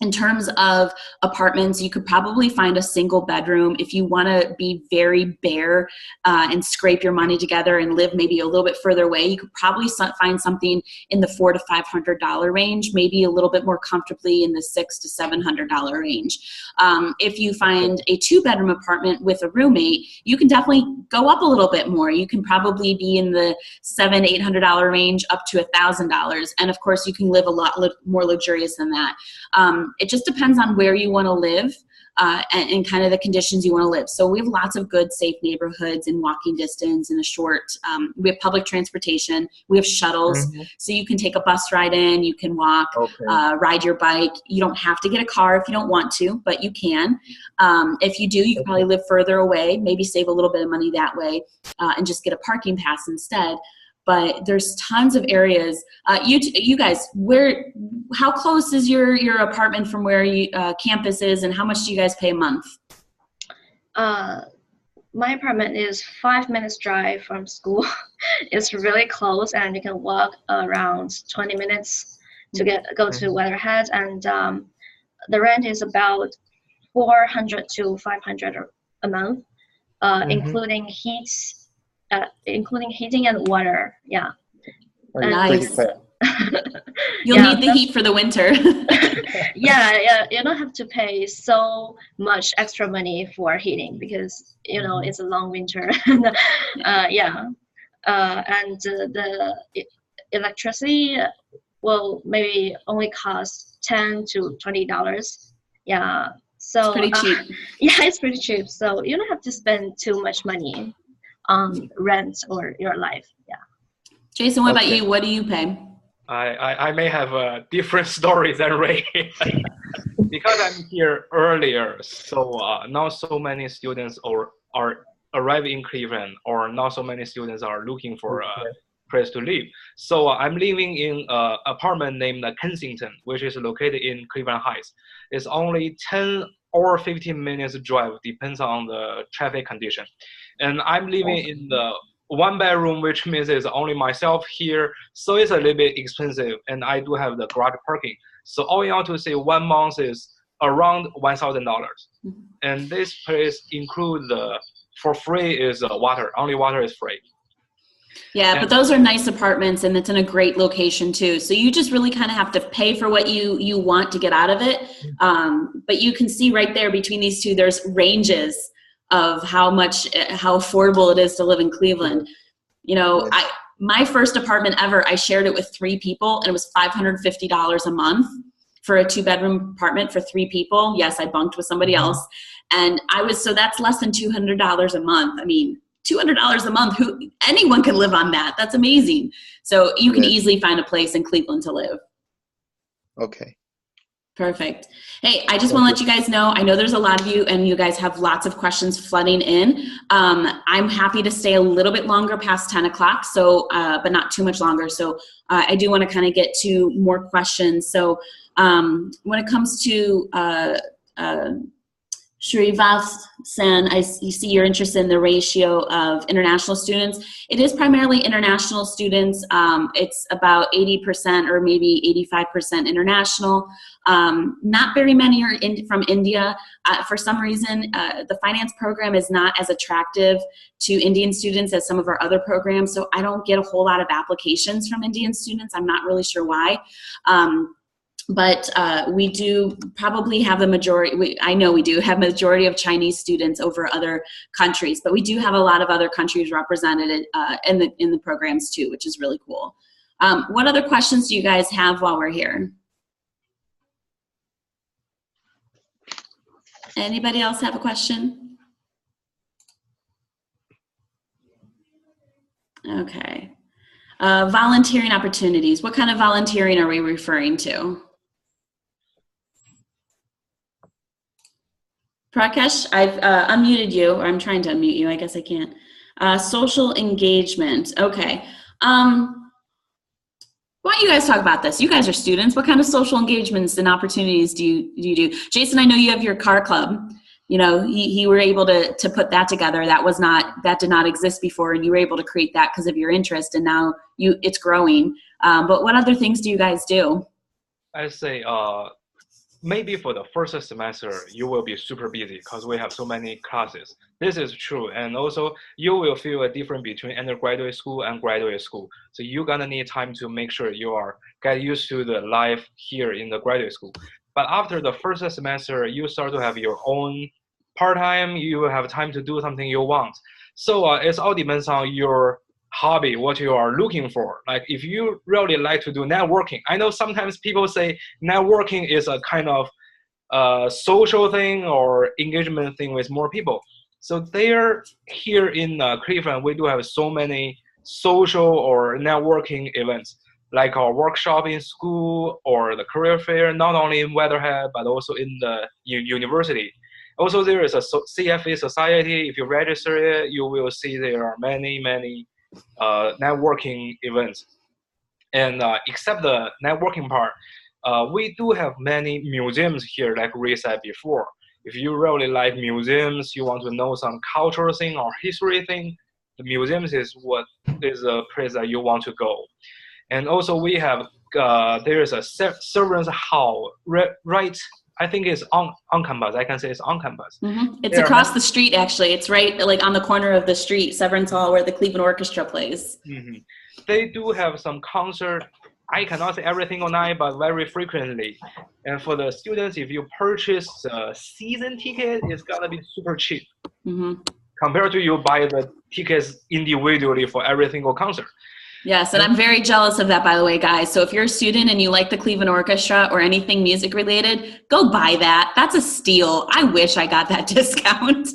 In terms of apartments, you could probably find a single bedroom. If you want to be very bare and scrape your money together and live maybe a little bit further away, you could probably find something in the $400 to $500 range, maybe a little bit more comfortably in the $600 to $700 range. If you find a 2-bedroom apartment with a roommate, you can definitely go up a little bit more. You can probably be in the $700 to $800 range up to $1,000. And of course, you can live a lot more luxurious than that. It just depends on where you want to live and kind of the conditions you want to live. So we have lots of good, safe neighborhoods in walking distance, in a short. We have public transportation. We have shuttles. Mm-hmm. So you can take a bus ride in. You can walk, ride your bike. You don't have to get a car if you don't want to, but you can. If you do, you can probably live further away, maybe save a little bit of money that way and just get a parking pass instead. but there's tons of areas. You guys, how close is your apartment from where campus is, and how much do you guys pay a month? My apartment is 5 minutes drive from school. It's really close, and you can walk around 20 minutes to go to Weatherhead, and the rent is about 400 to 500 a month, including heating and water. Yeah. Nice. You'll need the heat for the winter. yeah, you don't have to pay so much extra money for heating because it's a long winter. And the electricity will maybe only cost $10 to $20. Yeah, so it's pretty cheap. Yeah, it's pretty cheap. So you don't have to spend too much money on rent or your life. Yeah. Jason, what about you? What do you pay? I may have a different story than Ray. Because I'm here earlier, so not so many students are arriving in Cleveland, or not so many students are looking for a place to live. So I'm living in an apartment named Kensington, which is located in Cleveland Heights. It's only 10 or 15 minutes drive, depends on the traffic condition. And I'm living in the 1-bedroom, which means it's only myself here. So it's a little bit expensive, and I do have the garage parking. So all in all, to say 1 month is around $1,000. And this place includes for free is water. Only water is free. Yeah, but those are nice apartments, and it's in a great location too. So you just really kind of have to pay for what you want to get out of it. But you can see right there between these two, there's ranges of how affordable it is to live in Cleveland. My first apartment ever, I shared it with 3 people, and it was $550 a month for a 2-bedroom apartment for 3 people. Yes, I bunked with somebody else. And so that's less than $200 a month. I mean, $200 a month, anyone can live on that. That's amazing. So you can easily find a place in Cleveland to live. Okay. Perfect. Hey, I just want to let you guys know, I know there's a lot of you and you guys have lots of questions flooding in. I'm happy to stay a little bit longer past 10 o'clock, so, but not too much longer. So I do want to kind of get to more questions. So when it comes to Shrivas-san, you see you're interested in the ratio of international students. It is primarily international students. It's about 80% or maybe 85% international. Not very many are from India. For some reason, the finance program is not as attractive to Indian students as some of our other programs, so I don't get a whole lot of applications from Indian students. I'm not really sure why. But we do probably have the majority, I know we do have majority of Chinese students over other countries, but we do have a lot of other countries represented in the programs too, which is really cool. What other questions do you guys have while we're here? Anybody else have a question? Okay. Volunteering opportunities. What kind of volunteering are we referring to? Prakash, I've unmuted you, or I'm trying to unmute you. I guess I can't. Social engagement. Okay. Why don't you guys talk about this? You guys are students. What kind of social engagements and opportunities do you do? Jason, I know you have your car club. You were able to put that together. That did not exist before, and you were able to create that because of your interest, and now it's growing. But what other things do you guys do? I say maybe for the first semester, you will be super busy because we have so many classes. This is true. And also, you will feel a difference between undergraduate school and graduate school. So you're going to need time to make sure you get used to the life here in the graduate school. But after the first semester, you start to have your own part-time. You will have time to do something you want. So it all depends on your hobby, what you are looking for. Like if you really like to do networking, I know sometimes people say networking is a kind of social thing or engagement thing with more people. So there, here in Cleveland, we do have so many social or networking events, like our workshop in school or the career fair, not only in Weatherhead, but also in the university. Also, there is a CFA society. If you register it, you will see there are many networking events. And except the networking part, we do have many museums here, like Ray said before. If you really like museums, you want to know some cultural thing or history thing, the museums is what is a place that you want to go. And also we have, there is a servants hall, right? I think it's on campus. I can say it's on campus. Mm-hmm. It's across the street, actually. It's right like on the corner of the street, Severance Hall, where the Cleveland Orchestra plays. Mm-hmm. They do have some concert. I cannot say every single night, but very frequently. And for the students, if you purchase a season ticket, it's gonna be super cheap. Mm-hmm. Compared to you buy the tickets individually for every single concert. Yes, and I'm very jealous of that, by the way, guys. So if you're a student and you like the Cleveland Orchestra or anything music related, go buy that. That's a steal. I wish I got that discount.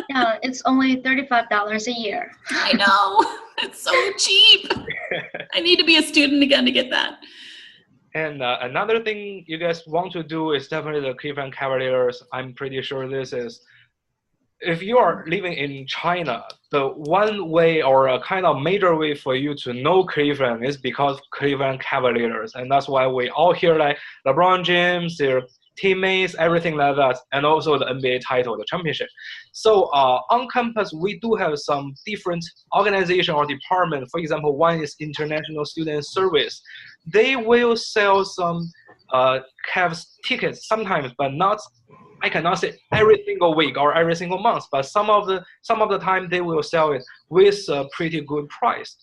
Yeah, it's only $35 a year. I know. It's so cheap. I need to be a student again to get that. And another thing you guys want to do is definitely the Cleveland Cavaliers. I'm pretty sure this is, if you are living in China, the one way or a kind of major way for you to know Cleveland is because Cleveland Cavaliers. And that's why we all hear like LeBron James, their teammates, everything like that, and also the NBA title, the championship. So on campus, we do have some different organization or department. For example, one is International Student Service. They will sell some Cavs tickets sometimes, but not, I cannot say every single week or every single month, but some of the time they will sell it with a pretty good price.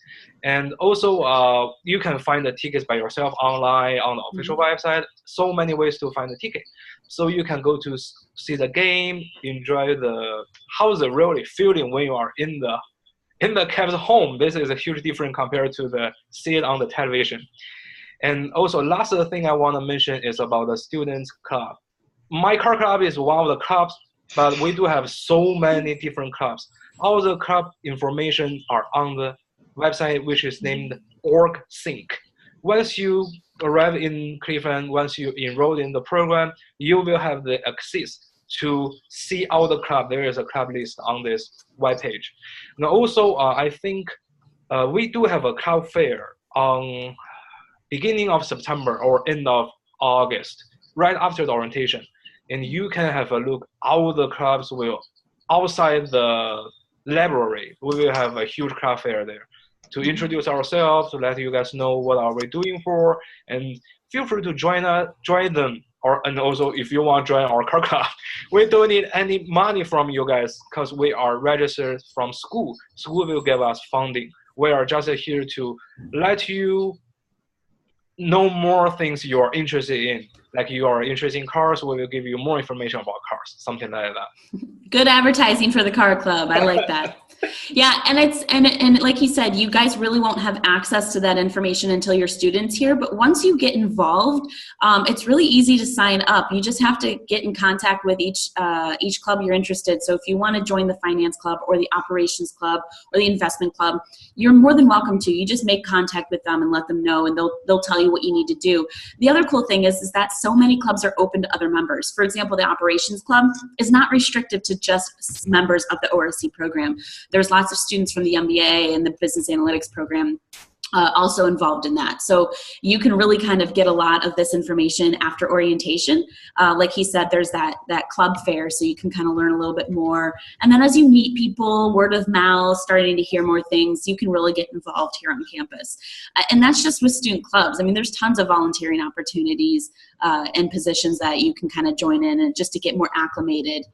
And also you can find the tickets by yourself online on the official website. So many ways to find the ticket. So you can go to see the game, enjoy how's the really feeling when you are in the Cavs home. This is a huge difference compared to the see it on the television. And also last thing I want to mention is about the students club. My car club is one of the clubs, but we do have so many different clubs. All the club information are on the website, which is named OrgSync. Once you arrive in Cleveland, once you enroll in the program, you will have the access to see all the club. There is a club list on this webpage. And also, I think we do have a club fair on beginning of September or end of August, right after the orientation. And you can have a look. All the clubs will, outside the library, we will have a huge club fair there to introduce ourselves, to let you guys know what are we doing for, and feel free to join them. And also, if you want to join our car club, we don't need any money from you guys because we are registered from school. School will give us funding. We are just here to let you know more things you are interested in. Like you are interested in cars, we will give you more information about cars, something like that. Good advertising for the car club. I like that. Yeah, and like he said, you guys really won't have access to that information until you're students here. But once you get involved, it's really easy to sign up. You just have to get in contact with each club you're interested. So if you want to join the finance club or the operations club or the investment club, you're more than welcome to. You just make contact with them and let them know, and they'll tell you what you need to do. The other cool thing is that so many clubs are open to other members. For example, the operations club is not restricted to just members of the ORC program. There's lots of students from the MBA and the business analytics program also involved in that. So you can really kind of get a lot of this information after orientation. Like he said, there's that club fair, so you can kind of learn a little bit more. And then as you meet people, word of mouth, starting to hear more things, you can really get involved here on campus. And that's just with student clubs. I mean, there's tons of volunteering opportunities and positions that you can kind of join in and just to get more acclimated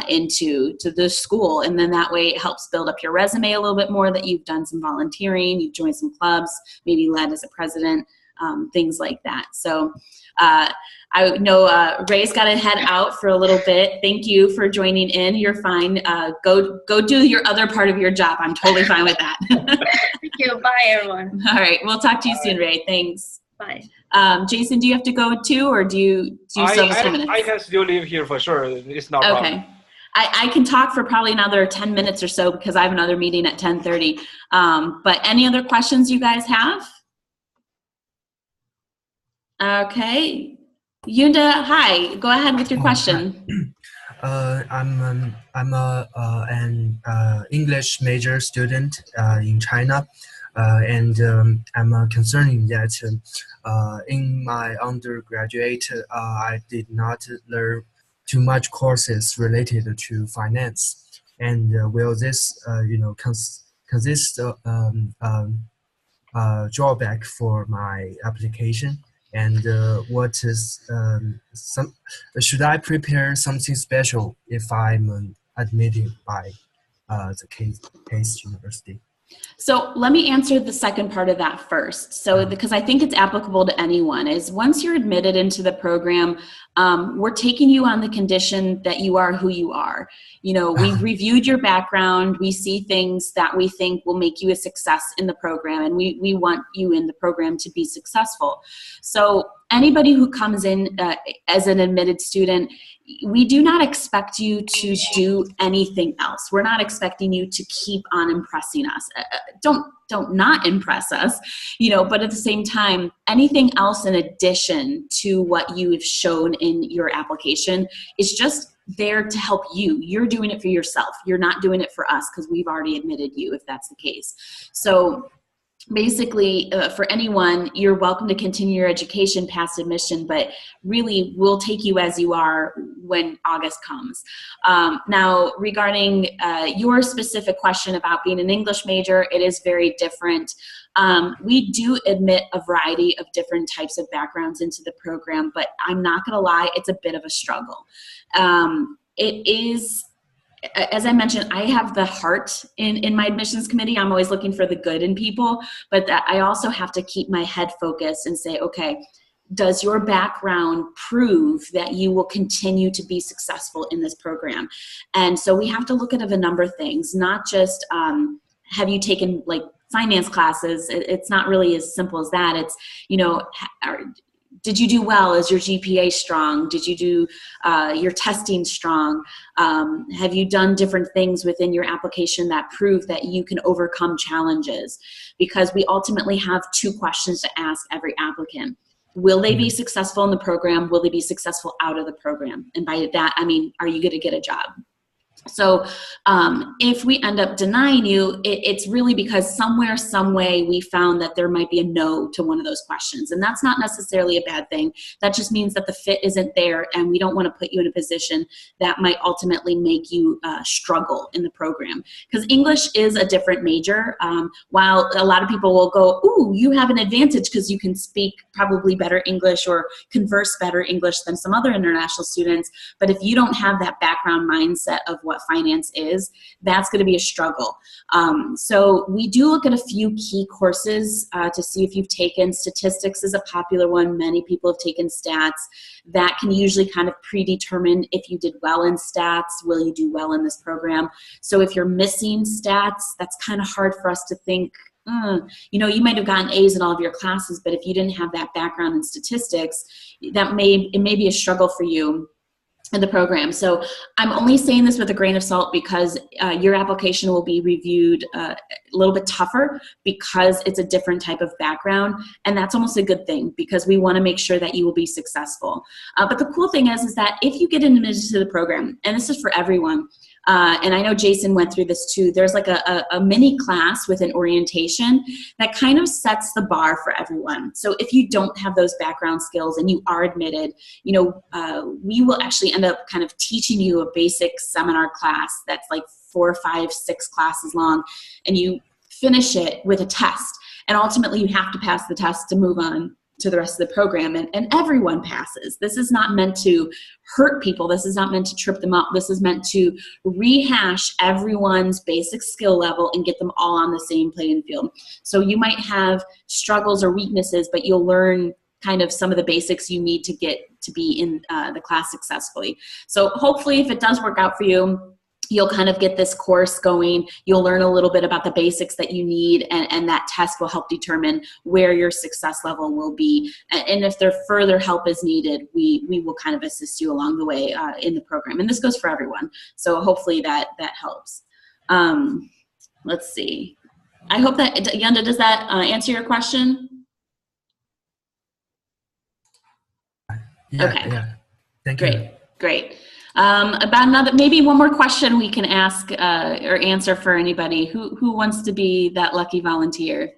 into the school. And then that way it helps build up your resume a little bit more that you've done some volunteering, you've joined some clubs, maybe led as a president, things like that. So I know Ray's got to head out for a little bit. Thank you for joining in. You're fine. Go do your other part of your job. I'm totally fine with that. Thank you. Bye, everyone. All right. We'll talk to you soon, Ray. Thanks. Bye. Jason, do you have to go too, or do you still have 10 minutes? I can still live here for sure. It's not a problem. Okay. I can talk for probably another 10 minutes or so because I have another meeting at 10:30. But any other questions you guys have? Okay. Yunda, hi. Go ahead with your question. I'm an English major student in China, and I'm concerning that in my undergraduate, I did not learn too much courses related to finance. And will this, consist drawback for my application? And what is should I prepare something special if I'm admitted by the case university? So let me answer the second part of that first. So because I think it's applicable to anyone, is once you're admitted into the program, we're taking you on the condition that you are who you are. You know, we've reviewed your background. We see things that we think will make you a success in the program, and we want you in the program to be successful. So anybody who comes in as an admitted student, we do not expect you to do anything else. We're not expecting you to keep on impressing us. Don't not impress us, you know, but at the same time, anything else in addition to what you have shown in your application is just there to help you. You're doing it for yourself. You're not doing it for us because we've already admitted you, if that's the case. So basically, for anyone, you're welcome to continue your education past admission, but really we'll take you as you are when August comes. Now, regarding your specific question about being an English major, it is very different. We do admit a variety of different types of backgrounds into the program, but I'm not going to lie, it's a bit of a struggle. It is, as I mentioned, I have the heart in my admissions committee. I'm always looking for the good in people, but I also have to keep my head focused and say, okay, does your background prove that you will continue to be successful in this program? And so we have to look at a number of things, not just have you taken like finance classes. It's not really as simple as that. It's, you know, did you do well? Is your GPA strong? Did you do your testing strong? Have you done different things within your application that prove that you can overcome challenges? Because we ultimately have two questions to ask every applicant. Will they be successful in the program? Will they be successful out of the program? And by that, I mean, are you going to get a job? So if we end up denying you, it's really because somewhere, some way, we found that there might be a no to one of those questions. And that's not necessarily a bad thing. That just means that the fit isn't there, and we don't want to put you in a position that might ultimately make you struggle in the program. Because English is a different major. While a lot of people will go, ooh, you have an advantage because you can speak probably better English or converse better English than some other international students. But if you don't have that background mindset of what finance is, that's going to be a struggle. So we do look at a few key courses to see if you've taken. Statistics is a popular one. Many people have taken stats. That can usually kind of predetermine if you did well in stats, will you do well in this program? So if you're missing stats, that's kind of hard for us to think, you know, you might have gotten A's in all of your classes, but if you didn't have that background in statistics, it may be a struggle for you in the program. So I'm only saying this with a grain of salt because your application will be reviewed a little bit tougher because it's a different type of background, and that's almost a good thing because we want to make sure that you will be successful. But the cool thing is that if you get admitted to the program, and this is for everyone, and I know Jason went through this too, there's like a mini class with an orientation that kind of sets the bar for everyone. So if you don't have those background skills and you are admitted, you know, we will actually end up kind of teaching you a basic seminar class that's like 4, 5, 6 classes long, and you finish it with a test. And ultimately you have to pass the test to move on to the rest of the program, and everyone passes. This is not meant to hurt people. This is not meant to trip them up. This is meant to rehash everyone's basic skill level and get them all on the same playing field. So you might have struggles or weaknesses, but you'll learn kind of some of the basics you need to get to be in the class successfully. So hopefully if it does work out for you, you'll kind of get this course going. You'll learn a little bit about the basics that you need, and that test will help determine where your success level will be. And if there further help is needed, we will kind of assist you along the way in the program. And this goes for everyone. So hopefully that helps. Let's see. I hope that, Yanda, does that answer your question? Yeah, okay. Yeah. Thank Great. you. Great. About another, maybe one more question we can ask or answer for anybody. Who wants to be that lucky volunteer?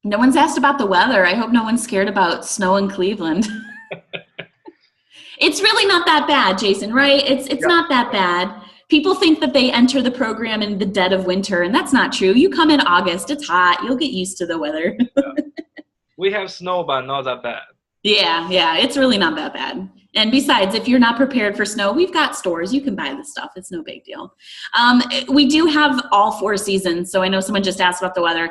No one's asked about the weather. I hope no one's scared about snow in Cleveland. It's really not that bad, Jason, right? It's not that bad. People think that they enter the program in the dead of winter, and that's not true. You come in August, it's hot. You'll get used to the weather. We have snow, but not that bad. Yeah, it's really not that bad. And besides, if you're not prepared for snow, we've got stores. You can buy the stuff. It's no big deal. We do have all 4 seasons. So I know someone just asked about the weather.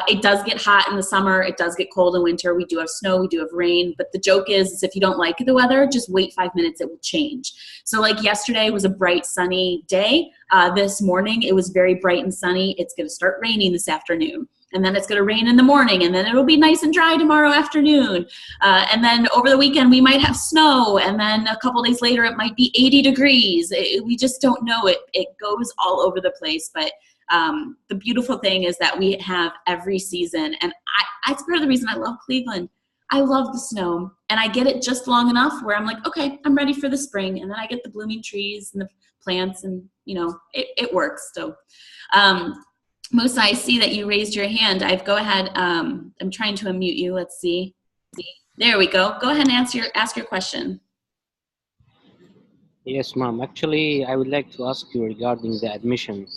It does get hot in the summer. It does get cold in winter. We do have snow. We do have rain. But the joke is if you don't like the weather, just wait 5 minutes. It will change. So like yesterday was a bright, sunny day. This morning, it was very bright and sunny. It's going to start raining this afternoon. And then it's going to rain in the morning, and then it'll be nice and dry tomorrow afternoon. And then over the weekend, we might have snow, and then a couple days later, it might be 80 degrees. We just don't know. It goes all over the place. But the beautiful thing is that we have every season, and that's part of the reason I love Cleveland. I love the snow, and I get it just long enough where I'm like, okay, I'm ready for the spring, and then I get the blooming trees and the plants, and it works. So. Musa, I see that you raised your hand. Go ahead. I'm trying to unmute you. Let's see. There we go. Go ahead and ask your question. Yes, ma'am. Actually, I would like to ask you regarding the admission.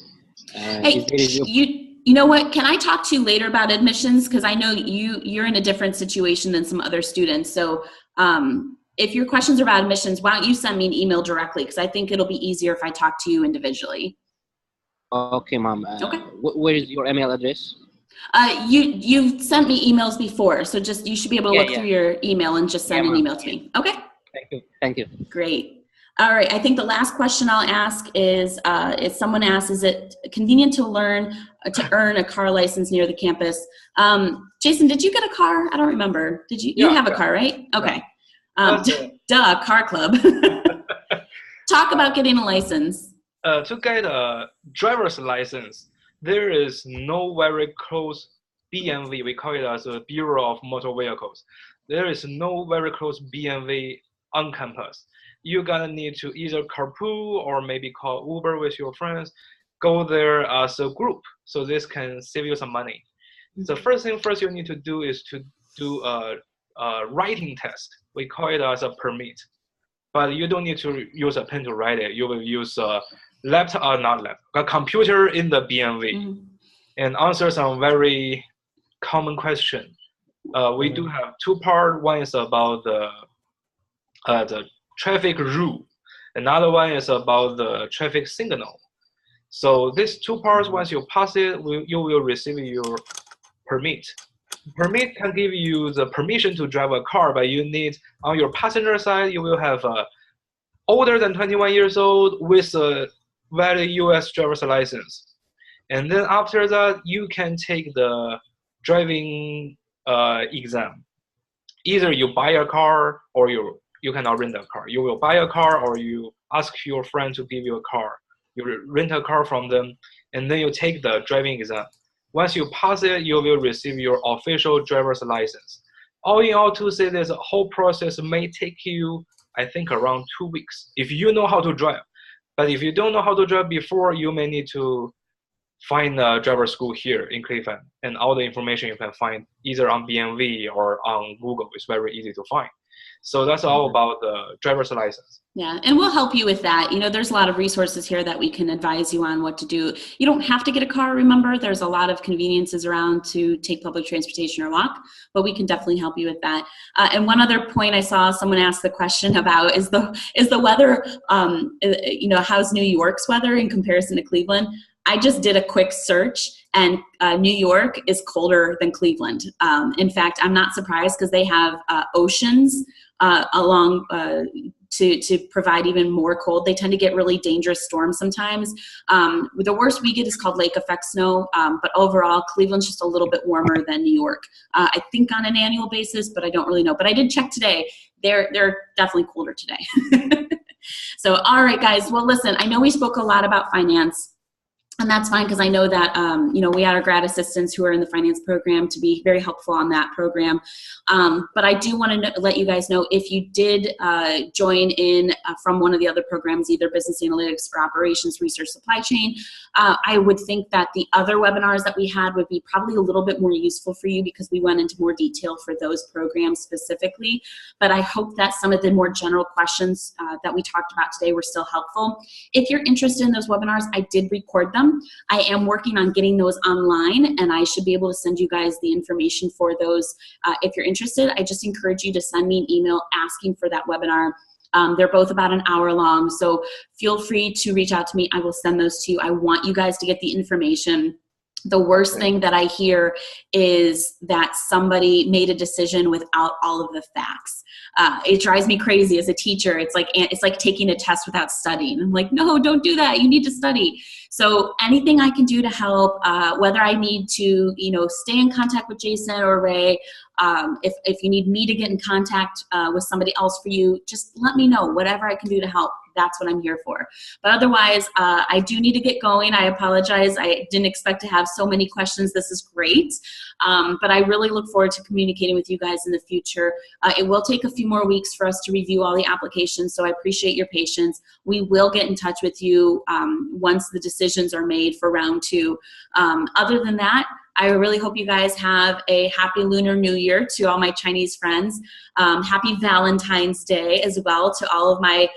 Hey, you know what? Can I talk to you later about admissions? Because I know you're in a different situation than some other students. So if your questions are about admissions, why don't you send me an email directly? Because I think it'll be easier if I talk to you individually. Okay, ma'am. Okay. Where is your email address? You've sent me emails before, so you should be able to look through your email and just send an email to me. Okay. Thank you. Great. All right. I think the last question I'll ask is, if someone asks, is it convenient to earn a car license near the campus? Jason, did you get a car? I don't remember. Did you? You have a car, right? Okay. Duh, car club. Talk about getting a license. To get a driver's license, there is no very close BMV. We call it as a Bureau of Motor Vehicles. There is no very close BMV on campus. You're gonna need to either carpool or maybe call Uber with your friends. Go there as a group, so this can save you some money. The first thing you need to do is to do a writing test. We call it as a permit. But you don't need to use a pen to write it. You will use a computer in the BMV and answer some very common question. We do have 2 parts. One is about the traffic rule. Another one is about the traffic signal. So these 2 parts, once you pass it, you will receive your permit. Permit can give you the permission to drive a car, but you need, on your passenger side, you will have older than 21 years old with a valid US driver's license. And then after that, you can take the driving exam. Either you buy a car or you cannot rent a car. You will buy a car or you ask your friend to give you a car. You rent a car from them, and then you take the driving exam. Once you pass it, you will receive your official driver's license. All in all, to say this whole process may take you, I think, around 2 weeks if you know how to drive. But if you don't know how to drive before, you may need to find a driver school here in Cleveland. And all the information you can find either on BMV or on Google. It's very easy to find. So that's all about the driver's license. Yeah, and we'll help you with that. There's a lot of resources here that we can advise you on what to do. You don't have to get a car, remember. There's a lot of conveniences around to take public transportation or walk, but we can definitely help you with that. And one other point I saw someone ask the question about is the weather, how's New York's weather in comparison to Cleveland? I just did a quick search, and New York is colder than Cleveland. In fact, I'm not surprised because they have oceans along to provide even more cold. They tend to get really dangerous storms sometimes. The worst we get is called lake effect snow, but overall, Cleveland's just a little bit warmer than New York. I think on an annual basis, but I don't really know. But I did check today. They're definitely colder today. So, all right, guys. Well, listen, I know we spoke a lot about finance. And that's fine, because I know that, you know, we had our grad assistants who are in the finance program to be very helpful on that program. But I do want to let you guys know, if you did join in from one of the other programs, either business analytics or operations, research, supply chain, I would think that the other webinars that we had would be probably a little bit more useful for you, because we went into more detail for those programs specifically. But I hope that some of the more general questions that we talked about today were still helpful. If you're interested in those webinars, I did record them. I am working on getting those online, and I should be able to send you guys the information for those. If you're interested, I just encourage you to send me an email asking for that webinar. They're both about an hour long, so feel free to reach out to me. I will send those to you. I want you guys to get the information. The worst thing that I hear is that somebody made a decision without all of the facts. It drives me crazy as a teacher. It's like taking a test without studying. I'm like, no, don't do that. You need to study. So anything I can do to help, whether I need to, you know, stay in contact with Jason or Ray, if you need me to get in contact with somebody else for you, just let me know. Whatever I can do to help, that's what I'm here for. But otherwise, I do need to get going. I apologize. I didn't expect to have so many questions. This is great. But I really look forward to communicating with you guys in the future. It will take a few more weeks for us to review all the applications, so I appreciate your patience. We will get in touch with you once the decisions are made for round 2. Other than that, I really hope you guys have a happy Lunar New Year to all my Chinese friends. Happy Valentine's Day as well to all of my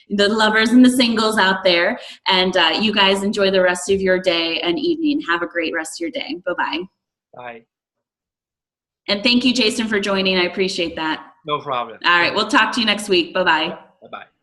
the lovers and the singles out there. And you guys enjoy the rest of your day and evening. Have a great rest of your day. Bye-bye. Bye. And thank you, Jason, for joining. I appreciate that. No problem. All right. We'll talk to you next week. Bye-bye. Bye-bye.